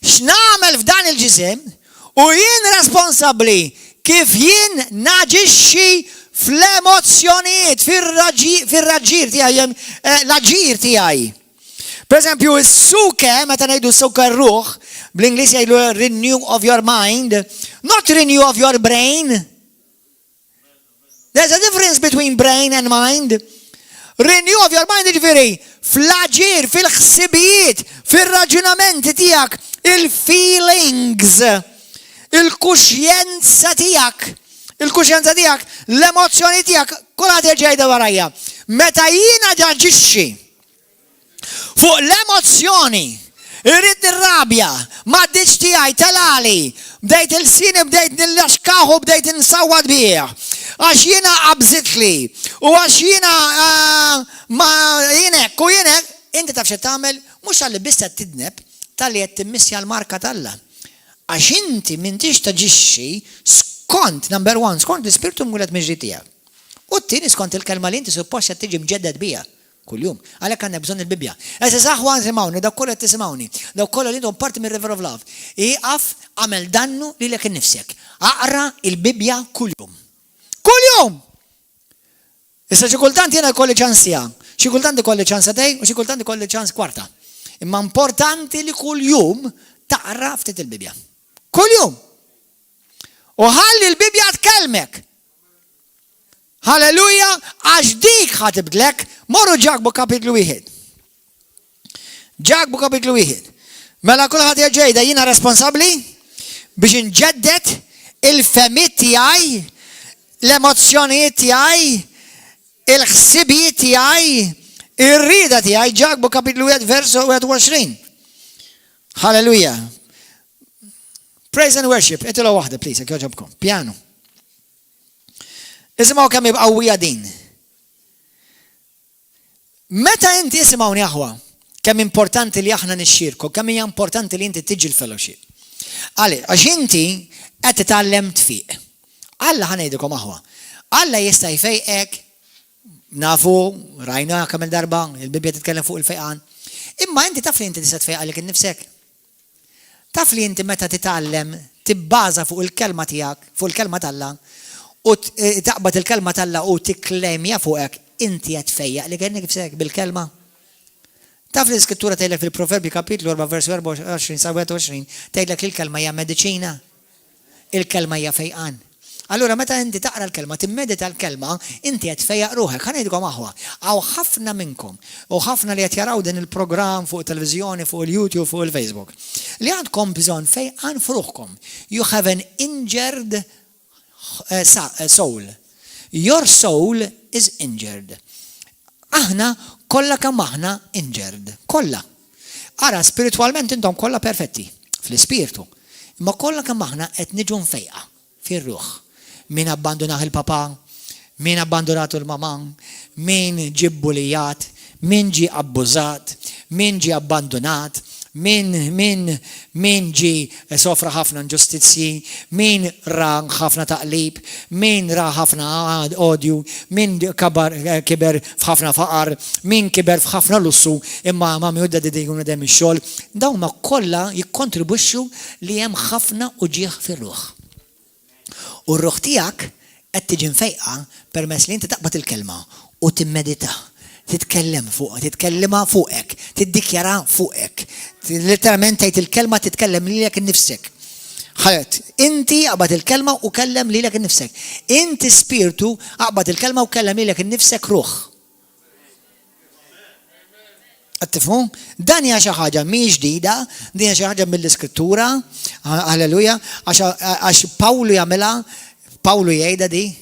x'nagħmel f'dan il-ġisem u jien responsabbli kif jien naġixxi fl-emozzjonijiet, fir-raġir tiegħi, l-aġir tiegħi. Per eżempju, is-suke, meta ngħidu suke ruħ, bl-Ingliż jgħidu renew of your mind, not renew of your brain. There's a difference between brain and mind. Renew of your mind jiġifieri fl-aġir, fil-ħsibijiet, fir-raġunamenti tiegħek, il-feelings, il-kuxjenza tiegħek. Il-kuxjenza tiegħek, l-emozzjoni tiegħek, kulħadd ġejda warajja. Meta jiena ġaġixxi fuq l-emozzjoni, irrid nirrabja, m'għaddiġ tiegħi telali, bdejt il-sini, bdejt nillaxkaħu, bdejt insawwad bih. Għax jiena qabżitli, u għax jiena ma jienek u jienek, inti taf x'qed tagħmel, mhux għalli biss qed tidneb, talli qed timmissja l-marka tal-Alla. Għax inti m'intix taġixxi skont, number one, skont l-ispirtu mgulet meġri tiegħek. U t-tieni skont il-kelma li inti suppost qed tiġi mġedded biha kuljum. Għalhekk għandna bżonn il-Bibja. Issa saħwa nisimgħuni, dak kollha qed tisimgħuni, dak kollha li intom parti mir-River of Love. Iqaf għamel dannu lilek innifsek. Aqra il-Bibja kuljum. Kuljum! Issa xi kultant jiena jkolli ċans tiegħek, xi kultant ikolli ċans għadej u xi kultant ikolli ċans kwarta. Imma importanti li kuljum taqra ftit il-Bibja. Kuljum! U ħalli l-Bibja tkellmek. Halleluja, għax dik ħatibdlek, morru ġakbu kapitlu 1. Ġakbu kapitlu 1. Mela kulħadd jaġġejda jiena responsabbli biex inġeddet il-femiet tiegħi, l-emozzjonijiet tiegħi, il-ħsibijiet tiegħi, ir-rieda tiegħi, ġakbu kapitlu 1 versu 21. Halleluja. Praise and worship. Etilu waħda, please, jekk joġobkom. Piano. Isimgħu kemm qawwija din. Meta inti isimgħuni aħwa, kemm importanti li aħna nixxierku, kemm hija importanti li inti tiġi l-fellowship. Għax inti qed titgħallem tfiq. Alla ħanejdilkom aħwa. Alla jista' jfejqek, nafu, rajna kemm il-darba, il-Bibja titkellem fuq il-fejqan. Imma inti taf li inti tista' tfejqa għalek innifsek. Taf li inti meta titgħallem tibbaża fuq il-kelma tiegħek, fuq il-kelma talla, u taqbad il-kelma talla u tikklemja fuqek, inti qed tfejjaq li kien nifsek bil-kelma. Taf li l-Iskrittura tgħidlek fil-Proverbi kapitlu 4 versu 24 sa 21 tgħidlek li l-kelma hija mediċina. Il-kelma hija fejqan. Allura meta inti taqra l-kelma, timmedita l-kelma, inti qed tfejjaq ruħek. Ħanejdilkom aħwa. Għaw ħafna minnkom u ħafna li qed jaraw din il-programm fuq televiżjoni, fuq il-YouTube, fuq il-Facebook. Li għandkom bżonn fejqan f'ruħkom. You have an injured soul. Your soul is injured. Aħna kollha kemm aħna injured. Kollha. Ara spiritualment intom kollha perfetti fl-ispirtu. Imma kollha kemm aħna qed niġu mfejqa fir-ruħ. Min abbandonaħ il-papa, min abbandonatu l-mama, min ġibbulijat, min ġi abbużat, min ġi abbandonat, min ġi sofra ħafna inġustizzi, min ra ħafna taqlib, min ra ħafna odju, min kiber f'ħafna faqar, min kiber f'ħafna lussu, imma ma miudda d-dijuna dem il-xol, dawma kolla jikkontribuxxu li hemm ħafna uġieħ fir-ruħ. U r-ruħ tiegħek qed tiġi mfejqa permezz li inti taqbad il-kelma u timmedita, titkellem fuq, titkellima fuqek, tiddikjara fuqek. Letteralment tgħid il-kelma titkellem lilek innifsek. Ħalet, inti qbad il-kelma u kellem lilek innifsek. Inti spiritu qbad il-kelma u kellem lilek innifsek ruħ. Għattifmu? Dan hija xi ħaġa mhix ġdida, din hija xi ħaġa mill-Iskrittura, halleluja, għax Pawlu jagħmilha, Pawlu jgħidha di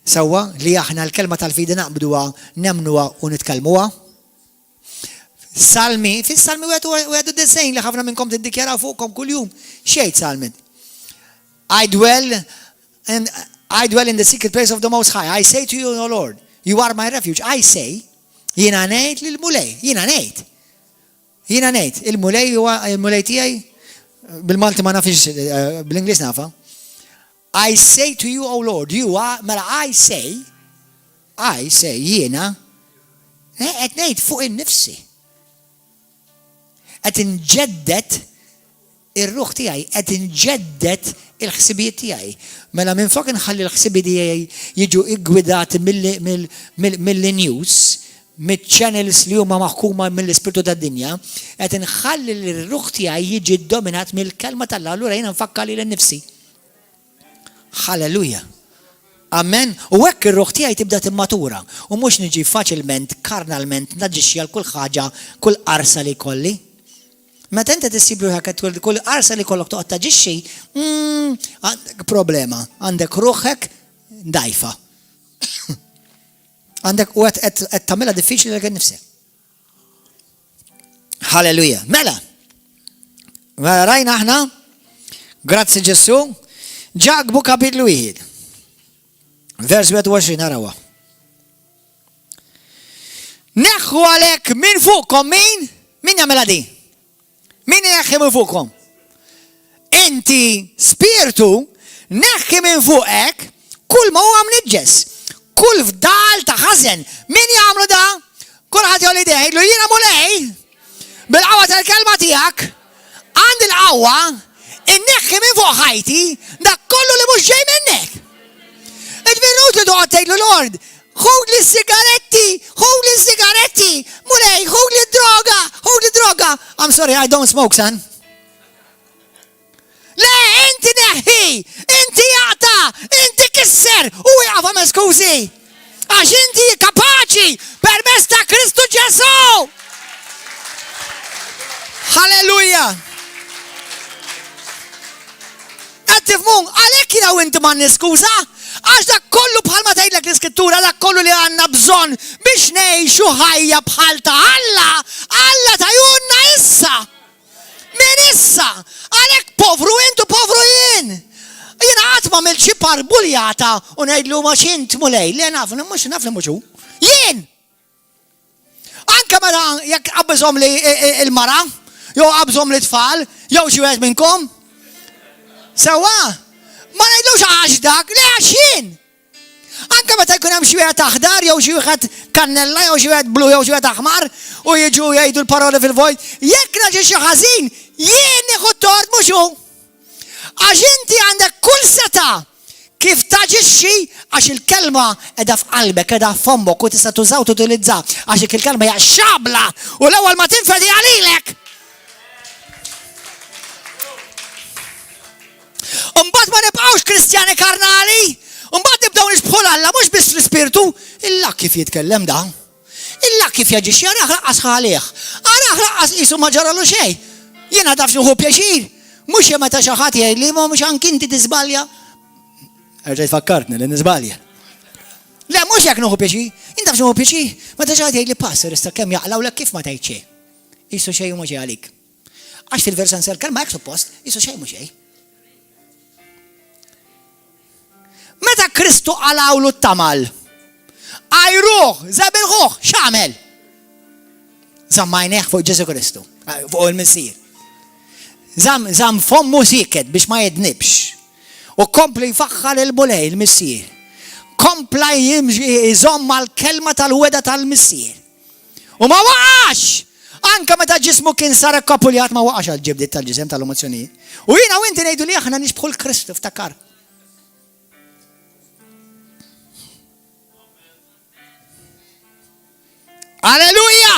sewwa li aħna l-kelma tal-fidi naqbduha, nemnuha u nitkellmuha. Salmi, fis-Salmi wieħed disejn li ħafna minnkom tiddikjaraw fuqkom kuljum. Xejn Salmi. I dwell in the secret place of the Most High. I say to you, O Lord, you are my refuge. I say, jiena ngħid lill-mulej, jiena ngħid, il-mulej huwa il-mulej tiegħi bil-Malti ma nafx bl-Ingliż nafa. I say to you, O Lord, you are, mela I say jiena qed ngħid fuq innifsi. Qed inġeddet ir-ruħ tiegħi, qed inġeddet il-ħsibijiet tiegħi. Mela minn fuq inħalli l-ħsibijiet tiegħi jiġu iggwidati mill-news, mit-channels li huma maħkuma mill-ispirtu tad-dinja, qed inħalli l-ruħ tiegħi jiġi dominat mill-kelma tal-Alla, allura jiena nfakkar li l-nifsi. Halleluja. Amen. U hekk ir-ruħ tiegħi tibda timmatura u mhux niġi faċilment karnalment naġixxi għal kull ħaġa, kull qarsa li kolli. Meta inti tissib ruħek kull qarsa li kollok toqgħod taġixxi, għandek problema, għandek ruħek dajfa. Għandek u qed tagħmilha diffiċli lek innifsek. Halleluja. Mela rajna aħna, grazzi Ġesu, Ġakbu kapitlu 1. Vers 21 narawha. Neħħu għalhekk minn fuqkom min jagħmilha di? Min neħħi minn fuqkom? Inti spiritu neħħi minn fuqek kull ma huwa mniġġes. Kull fdal ta' ħażen, min jagħmlu da? Kulħadd jolli dejlu jiena mulej bil-qawwa tal-kelma tiegħek għandi l-qawwa inneħħi minn fuq ħajti dak kollu li mhux ġej minnek. Ġbirnut li toqgħod tgħidlu Lord, ħud li sigaretti, mulej, ħud li droga. I'm sorry, I don't smoke, son. Le, inti neħħi, inti jaqta, inti x'ifisser u jaqaf għamel skużi. Għax inti kapaċi permezz ta' Kristu Ġesu. Halleluja. Qed tifhmu għalhekk jiena u inti ma niskuża għax dak kollu bħalma tgħidlek l-Iskrittura dak kollu li għandna bżonn biex ngħixu ħajja bħal ta' Alla tajunna issa. Min issa għalhekk povru intu povru jien. Jiena qatt ma għamilt xi parbuljata u ngħidlu ma x'int mulej li naf li mhux hu. Jien. Anke meta jekk qabżhom li l-mara jew qabżhom li tfal jew xi wieħed minnkom. Sewa, ma ngħidlux għax dak, le għax jien. Anke meta jkun hemm xi wieħed aħdar jew xi wieħed kannella jew xi wieħed blu jew xi wieħed aħmar u jiġu jgħidu l-paroli fil-vojt, jekk naġi xi ħażin, jien nieħu tort mhux hu. Għax inti għandek kull seta kif taġixxi għax il-kelma qiegħda f'qalbek, qiegħda f'fombok u tista' tużaw tutilizza għax il-kelma hija xabla u l-ewwel ma tinfedi għalilek. Mbagħad ma nibqgħux Kristjani karnali, mbagħad nibdew nixbħu Alla mhux biss l-Ispirtu, illa kif jitkellem da. Illa kif jaġixxi ara ħlaqas ħalih. Ara ħlaqas qisu ma ġaralu xejn. Jiena daf nieħu pjaċir. Mhux meta xi ħadd jgħidli ma mhux anki inti tiżbalja. Erġa' tfakkartni li niżbalja. Le mhux jekk nieħu pjaċir. Inti taf nieħu pjaċir. Meta xi ħadd jgħidli passer issa kemm jaqlawlek kif ma tgħid xejn. Qisu xejn mhux għalik. Għax fil-versan sel-kelma hekk suppost, qisu xejn mhux xejn. Meta Kristu għalawlu t-tamal, għajruħ, zabilħuħ, x'għamel? Zammajneħ fuq Ġesu Kristu, fuq il-Missir. Zam fommu siket biex ma jednibx. U kompli jfaxħal il-bulej, il-Missir. Kompla jizom mal-kelma tal-weda tal-Missir. U ma waqax! Anka meta ġismu kien sar kapuljat ma waqax għal-ġibdit tal-ġisem tal-emozzjonijiet. U jina u inti ngħidu li aħna nixbħu l-Kristu ftakar. Alleluja!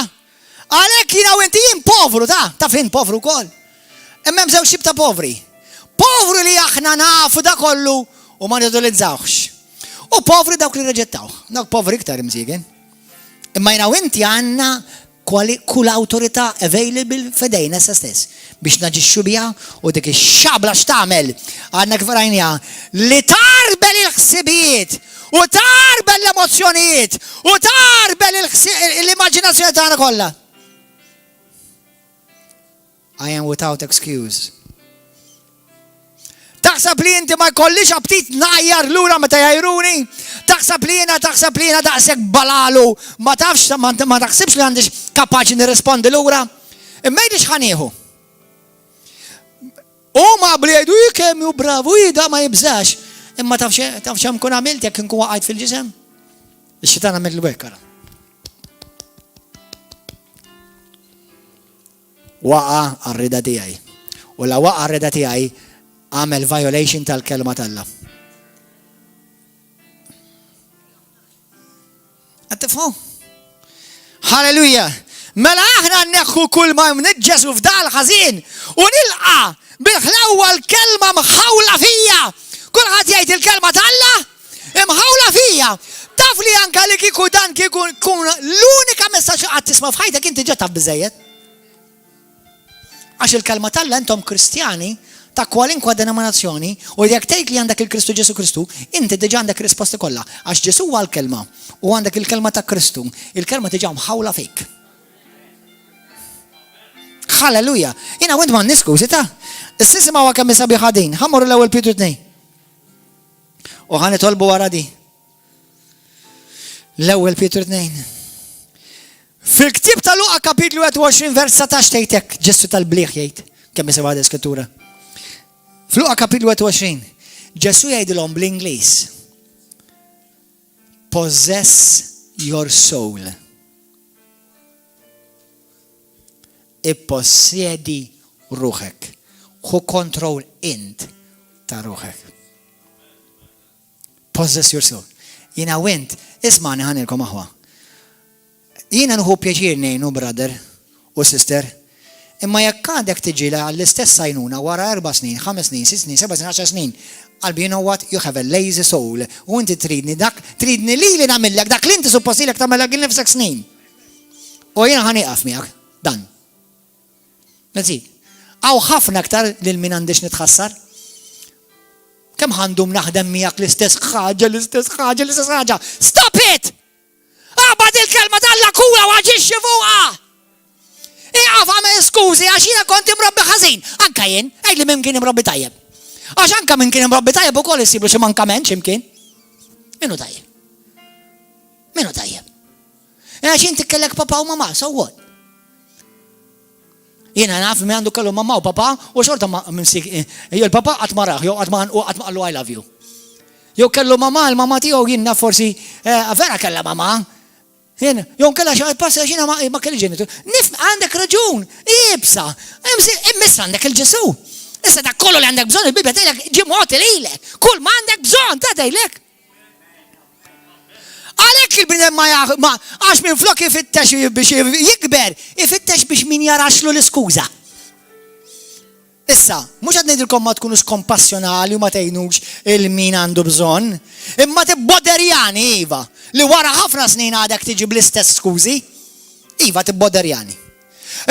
Għalhekk jiena u inti jien povru ta' fin povru wkoll. Imma hemm żewġ xib ta' povri. Povru li aħna nafu da kollu u ma nidolizzawx. U povri dawk li reġettaw. Dawk povri iktar imżiegen. Imma jiena u inti għandna kull awtorità available f'idejna sa stess biex naġixxu biha u dik ix-xabla x'tagħmel għandna kif rajnija li tarbel il-ħsibijiet u tarbel l-emozzjonijiet u tarbel l-immaġinazzjoni tagħna kollha. I am without excuse. Taħseb li inti ma jkollix aptit najjar lura meta jajruni? Taħseb li jiena daqshekk balalu ma tafx ma taħsibx li għandix kapaċi nirrispondi lura? Imma jgħidix ħanieħu. U ma bli jgħidu kemm hu bravu da ma jibżax. Imma tafx hemm kun għamilt jekk inkun waqgħid fil-ġisem? Ix-xitan għamel l-wekk ara. Waqa għar-rida tiegħi. U la waqa għar-rida tiegħi għamel violation tal-kelma tal-Alla. Għattifħu? Halleluja! Mela aħna neħħu kull ma nidġesu f'dal ħażin u nilqa bil-ħlawwa l-kelma mħawla fija. Kulħadd jgħid il-kelma tal-Alla imħawla fija. Taf li anke li kieku dan kieku kun l-unika messaġġ qatt tisma' f'ħajtek inti ġa taf biżejjed. Għax il-kelma tal-Alla intom Kristjani ta' kwalinkwa denominazzjoni u jekk tgħid li għandek il-Kristu Ġesu Kristu, inti diġà għandek risposti kollha. Għax Ġesu huwa l-kelma u għandek il-kelma ta' Kristu, il-kelma diġà mħawla fik. Halleluja! Jiena wint ma niskużi ta' is-sisma wa kemm sabiħa din, ħammur l-ewwel Pietru 2. U ħanitolbu wara di. L-ewwel Pietru 2. Fil-ktieb ta' Luqa kapitlu 21 vers 17 tgħidlek Ġesu tal-bliħ jgħid kemm isibha l-Iskrittura. Fluqa kapitlu 21, Ġesu jgħidilhom bl-Ingliż, possess your soul. Ippossedi ruħek. Hu control int ta' ruħek. Possess your soul. Jiena wint, ismani ħanilkom aħwa. Jiena nħu pjaċir ngħinu brother u sister, Imma jekk għandek tiġi għall-istess għajnuna wara 4 snin, 5 snin, 6 snin, 7 snin, 10 snin, qalbi, you know what, you have a lazy soul. U inti tridni li namillek dak li inti supposilek tamillek il-nifsek snin. U jena ħaniqaf miegħek, dan. Nazzid, għaw ħafna aktar lil min għandix nitħassar. Kemm ħandum naħdem miegħek l-istess ħaġa. Stop it! Għabad il-kelma tal-lakura u għagġiċi fuqa! Iqaf għamel skużi għax jina kont imrobbi ħażin. Anka jien, li minn kien imrobbi tajjeb. Għax anka minn kien imrobbi tajjeb ukoll isiblu xi mankament x'imkien. Minnu tajjeb. Għax jien tikkellek papa u mama, so what? Jiena naf mi għandu kellu mama u papa u xorta mimsik. Il-papa qatt ma raħ, jew qatt ma qallu I love you. Jew kellu mama, il-mama tiegħu jien naf forsi vera kellha mama. Jon kalla xaħat passa xina ma kelli ġenitur. Għandek raġun, ibsa, immissa għandek il-ġesu. Issa da kollu li għandek bżon, il-Biblia tajlek ġimoti li lek. Kull ma għandek bżon, ta' tajlek. Għalek il-bnidem ma għax minn flok jifittex biex jikber, jifittex biex min jaraxlu l-iskuza. Issa, mux għad nejdilkom ma tkunux kompassjonali u ma tejnux il-min għandu bżon, imma tibboderjani, Iva, li wara ħafna snin għadek tiġi bl-istess skużi, Iva tibboderjani.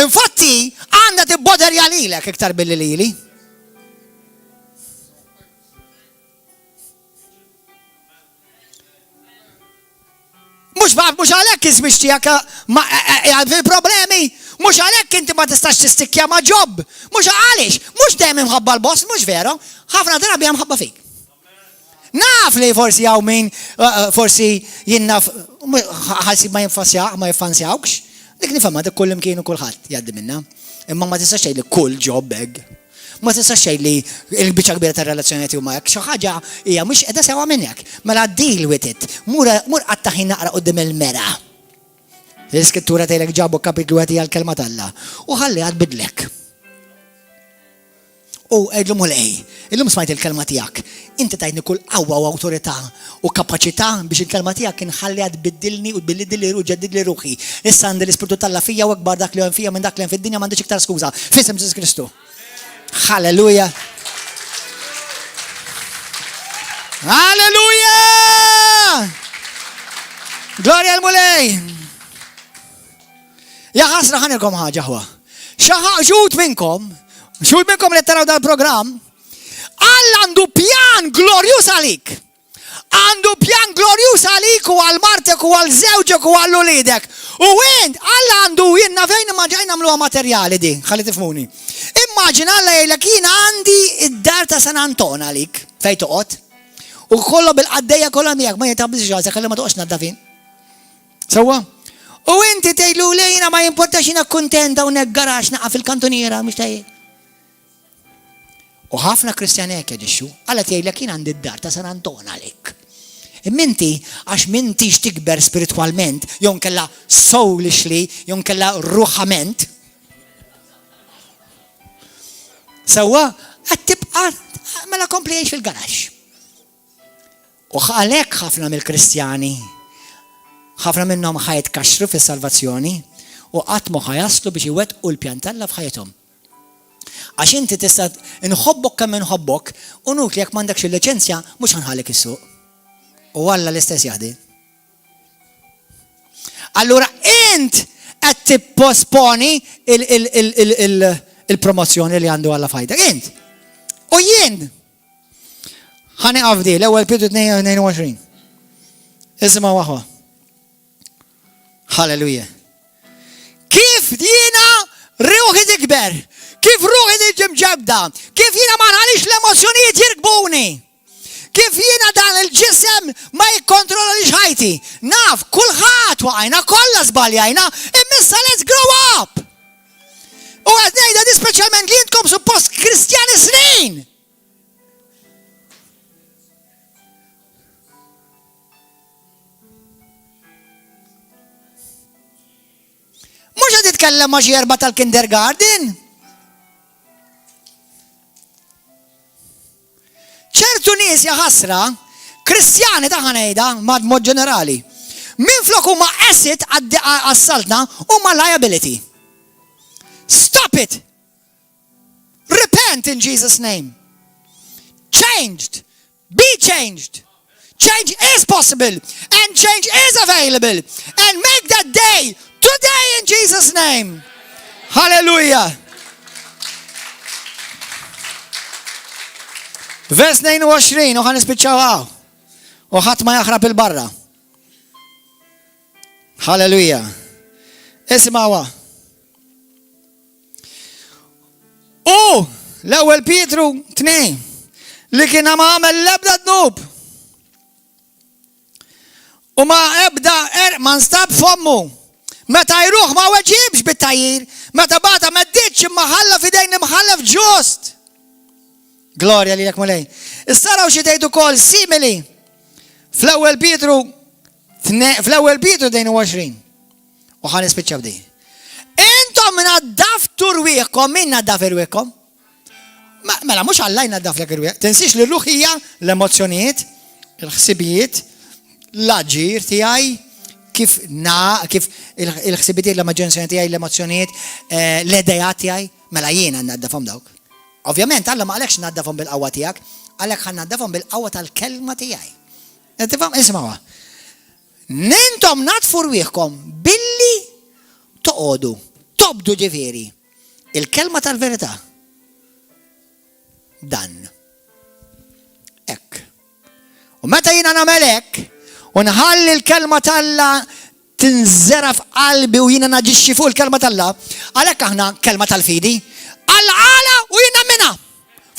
Infatti, għanda tibboderja lilek iktar billi lili. Mux għalek jizbix tijak problemi, mux għalek inti ma tistax tistikja ma ġob, mux għalix, mux dejjem mħabba l-boss, mux vero, ħafna drabi mħabba fik. Naf li forsi għaw min, forsi jinnaf, ħalsi ma jiffansjawx, dik nifamma dik kull imkienu kullħat jaddi minna, imma ma tistax li kull ġob egg. Ma tistax li il-biċa kbira ta' relazzjonieti u majak, xaħġa hija mux edha sewa minnek, mela deal with it, mur għattaħin naqra qoddim il-mera. L-iskrittura tejlek ġabu kapitlu għati għal-kelma talla, u ħalli għad bidlek. U għedlu mulej, illum smajt il-kelma tijak, inti tajni kull qawwa u autorita u kapacità biex il-kelma tijak nħalli għad biddilni u biddilli ġaddidli ruħi. Issa għandi l-ispirtu talla fija u għakbar dak li għan fija minn dak li għan fid-dinja m'għandix iktar skuża. Fisem Ġesus Kristu. Halleluja. Halleluja. Gloria al-mulej. Ja ħasra ħanilkom ħaġa ħwa. Xut minnkom li taraw dal-program, Alla għandu pjan glorjus għalik. Għandu pjan glorjus għalik u għal-martek u għal-żewġek u għall-ulidek. U għend, Alla għandu jenna fejn maġajna mluwa materjali di, ħalli tifmuni. Immaġina Alla jgħilek jina għandi id-dar ta' San Anton għalik, fej toqot. U kollu bil-qaddeja kollha miegħek ma jitabbiż ġazek ħalli ma toqgħodx naddafin. Sewwa? U inti tgħidlu lejna ma jimportax jiena kuntenta u neggarax naqa' fil-kantoniera mhux tajjeb. U ħafna Kristjani hekk jaġixxu, Alla tgħidlek jien għandi d-dar ta' San Anton għalik. Imminti għax m'intix tikber spiritwalment, jew kella soulishly, jew kella ruħament. Sewwa, qed tibqa' mela kompli jgħix fil-garax. U għalhekk ħafna mill-Kristjani, ħafna minnhom ħajtkaxxru fis-salvazzjoni u qatt ma ħajaslu biex iwettqu l-pjan tal-Alla f'ħajthom. Għax inti tista' inħobbok kemm inħobbok u nuk li jekk m'għandekx il-liċenzja mhux ħanħallek is-suq. U Alla l-istess jaħdi. Allura int qed tipposponi il-promozzjoni li għandu Alla f'ħajtek. Int. U jien ħaniqaf di l-ewwel Pietru 2:22. Isimha waħwa. Halleluja. Kif jiena ruħi tikber, kif ruħi tiġġabda, kif jiena ma nħallix l-emozzjonijiet jirkbuni, kif jiena dan il-ġisem ma jikkontrolla li ħajti. Naf, kulħadd waqajna, kollha żbaljajna, immissa let's grow up. U qed ngħidha di speċjalment li intkom suppost Kristjani snin. Mhux qed titkellem ma' xi erba' tal-kindergarten. ċertu nies ja ħasra, Kristjani ta' ħanejda mod ġenerali, minflok huma asset għas-saltna huma liability. Stop Stop it. Repent in Jesus' name. Changed. Be changed. Change is possible and change is available. And make that day today in Jesus' name. Hallelujah. Vers 22 u ħan nispiċċaw u ħadd ma jaħrab il-barra. Hallelujah. Isma'wa. U l-ewwel Pietru 2 li kien ma għamel l-ebda dnub. U ma ebda ma nstab fommu. Meta jruħ ma weġibx bit-tajjir. Meta bata ma ddiċ imma fidejn imħallef ġust. Gloria li mulej. Istaraw xi tgħidu kol simili. Fl-ewwel Pietru 22. U ħan nispiċċaw di. Intom naddaftu rwieħkom, min naddaf irwieħkom? Mela mhux Alla jnaddaf lek irwieħ. Tinsix li r-ruħ hija l-emozzjonijiet, il-ħsibijiet, l-aġir tiegħi, kif il-ħsibijiet l-immaġinazzjoni tiegħi, l-emozzjonijiet, l-idejat tiegħi, mela jiena naddafhom dawk. Ovvjament Alla ma għalekx naddafhom bil-qawwa tiegħek, għalhekk ħan naddafhom bil-qawwa tal-kelma tiegħi. Tifhem isma'wa. Nintom natfu rwieħkom billi toqgħodu, tobdu ġifieri il-kelma tal-verità. Dan. Hekk. U meta jiena nagħmel hekk u nħalli l-kelma tal-Alla tinżera f'qalbi u jiena naġixxi fuq il-kelma tal-Alla, għalhekk aħna kelma tal-fidi, għal-għala u jiena minna.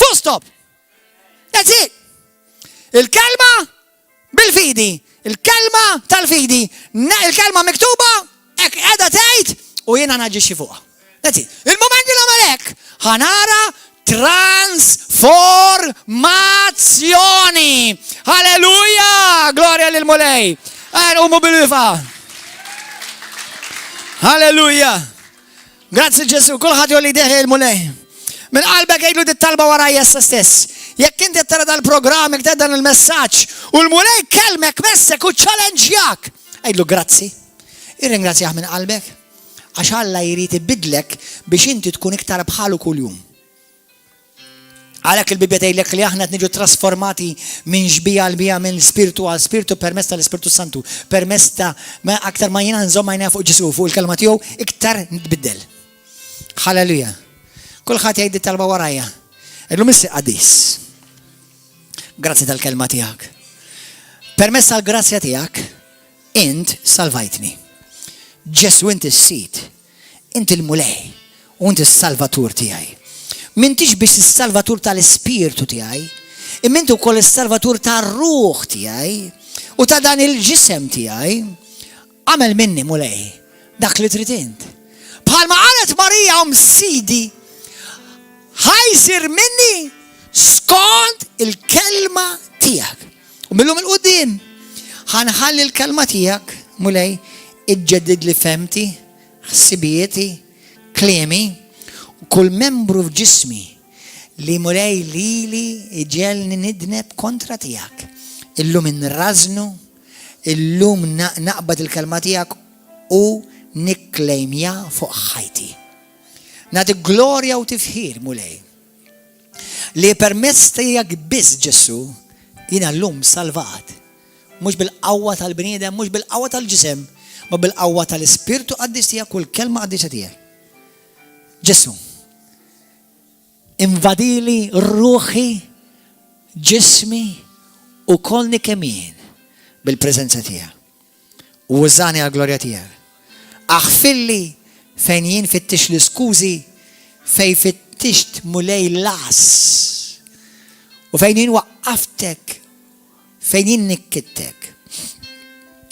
Full stop. That's it. Il-kelma bil-fidi. Il-kelma tal-fidi. Il-kelma miktuba, ek edha tgħid u jiena naġixxi fuqha. That's it. Il-moment li nagħmel hekk ħanara transformazzjoni. Halleluja! Gloria lil mulej. Umu bil-wifa. Halleluja. Grazzi Ġesu, kulħadd jolli deħi il-mulej. Min qalbek jgħidlu dit-talba warajja issa stess. Jekk inti tara dal-programm, jekk dan il-messaġġ u l-mulej kelmek messek u challenge-jak. Għidlu grazzi. Irringrazzjah minn qalbek għax Alla jrid ibidlek biex inti tkun iktar bħalu kuljum. Għalhekk il-Bibja tgħidlek li aħna niġu trasformati minn ġbija għal bija minn spiritu għal spiritu permezz tal-Ispiritu Santu, permezz ta' aktar ma jiena nżomm għajnejha fuq Ġesu fuq il-kelma tiegħu iktar nitbiddel. Halleluja. Kulħadd jgħid talba warajja. Illum issi qadis. Grazzi tal-kelma tiegħek. Permezz tal-grazzja tiegħek int salvajtni. Ġesu inti s-sit, inti l-mulej u inti s-salvatur tiegħi. M'intix biex is-salvatur tal-ispirtu tiegħi, imma inti wkoll is-salvatur tar-ruħ tiegħi u ta' dan il-ġisem tiegħi. Għamel minni mulej dak li trid int. Bħalma qalet Marija Sidi, ħajsir minni skont il-kelma tiegħek. U millum il-qudiem ħanħalli l-kelma tiegħek mulej iġġeddid li femti, ħsibieti, klemi, kull membru f'ġismi li mulej li iġelni nidneb kontra tiegħek. Illum inrażnu, illum naqbad il-kelma tiegħek u nikklejmja fuq ħajti. Nagħti glorja u tifħir mulej. Li permezz tiegħek biss Ġesu jiena llum salvat. Mhux bil-qawwa tal-bniedem, mhux bil-qawwa tal-ġisem, ma bil-qawwa tal-Ispirtu qaddis tiegħek u l-kelma qaddisa tiegħek. Ġesu, invadili ruħi, ġismi u kolni kemin bil-preżenza tiegħek. U użani għal-glorja tiegħek. Aħfilli fejn jien fittix l-iskużi, fejn fittixt mulej las. U fejn jien waqqaftek, fejn jien nikkittek.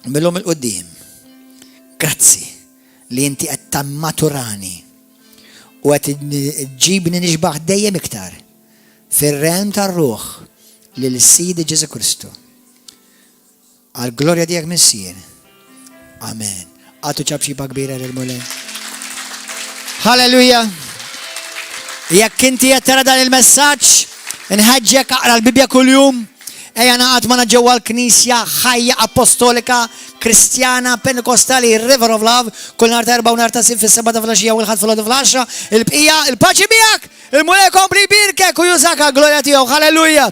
Millum il-qoddim. Grazzi li inti qed tammaturani u qed ġibni nixbaħ dejjem iktar fir-realm tar-ruħ lil Sidi Ġesu Kristu. Għal-glorja tiegħek missier. Amen. Għatu ċabxiba kbira lil-mulej. Halleluja. Jekk inti qed tara dan il-messaġġ, inħeġġek aqra l-Bibja kuljum, Ejja naqat ma ġewwa l-Knisja ħajja apostolika Kristjana Pentekostali River of Love kull nhar ta' 4 u nhar ta' 6 fis-7 ta' filgħaxija u l-ħadd fil-għodu fl-10. Il-bqija il-paċi miegħek, il-mulej kompli birkek u jużaka glorja tiegħu. Halleluja.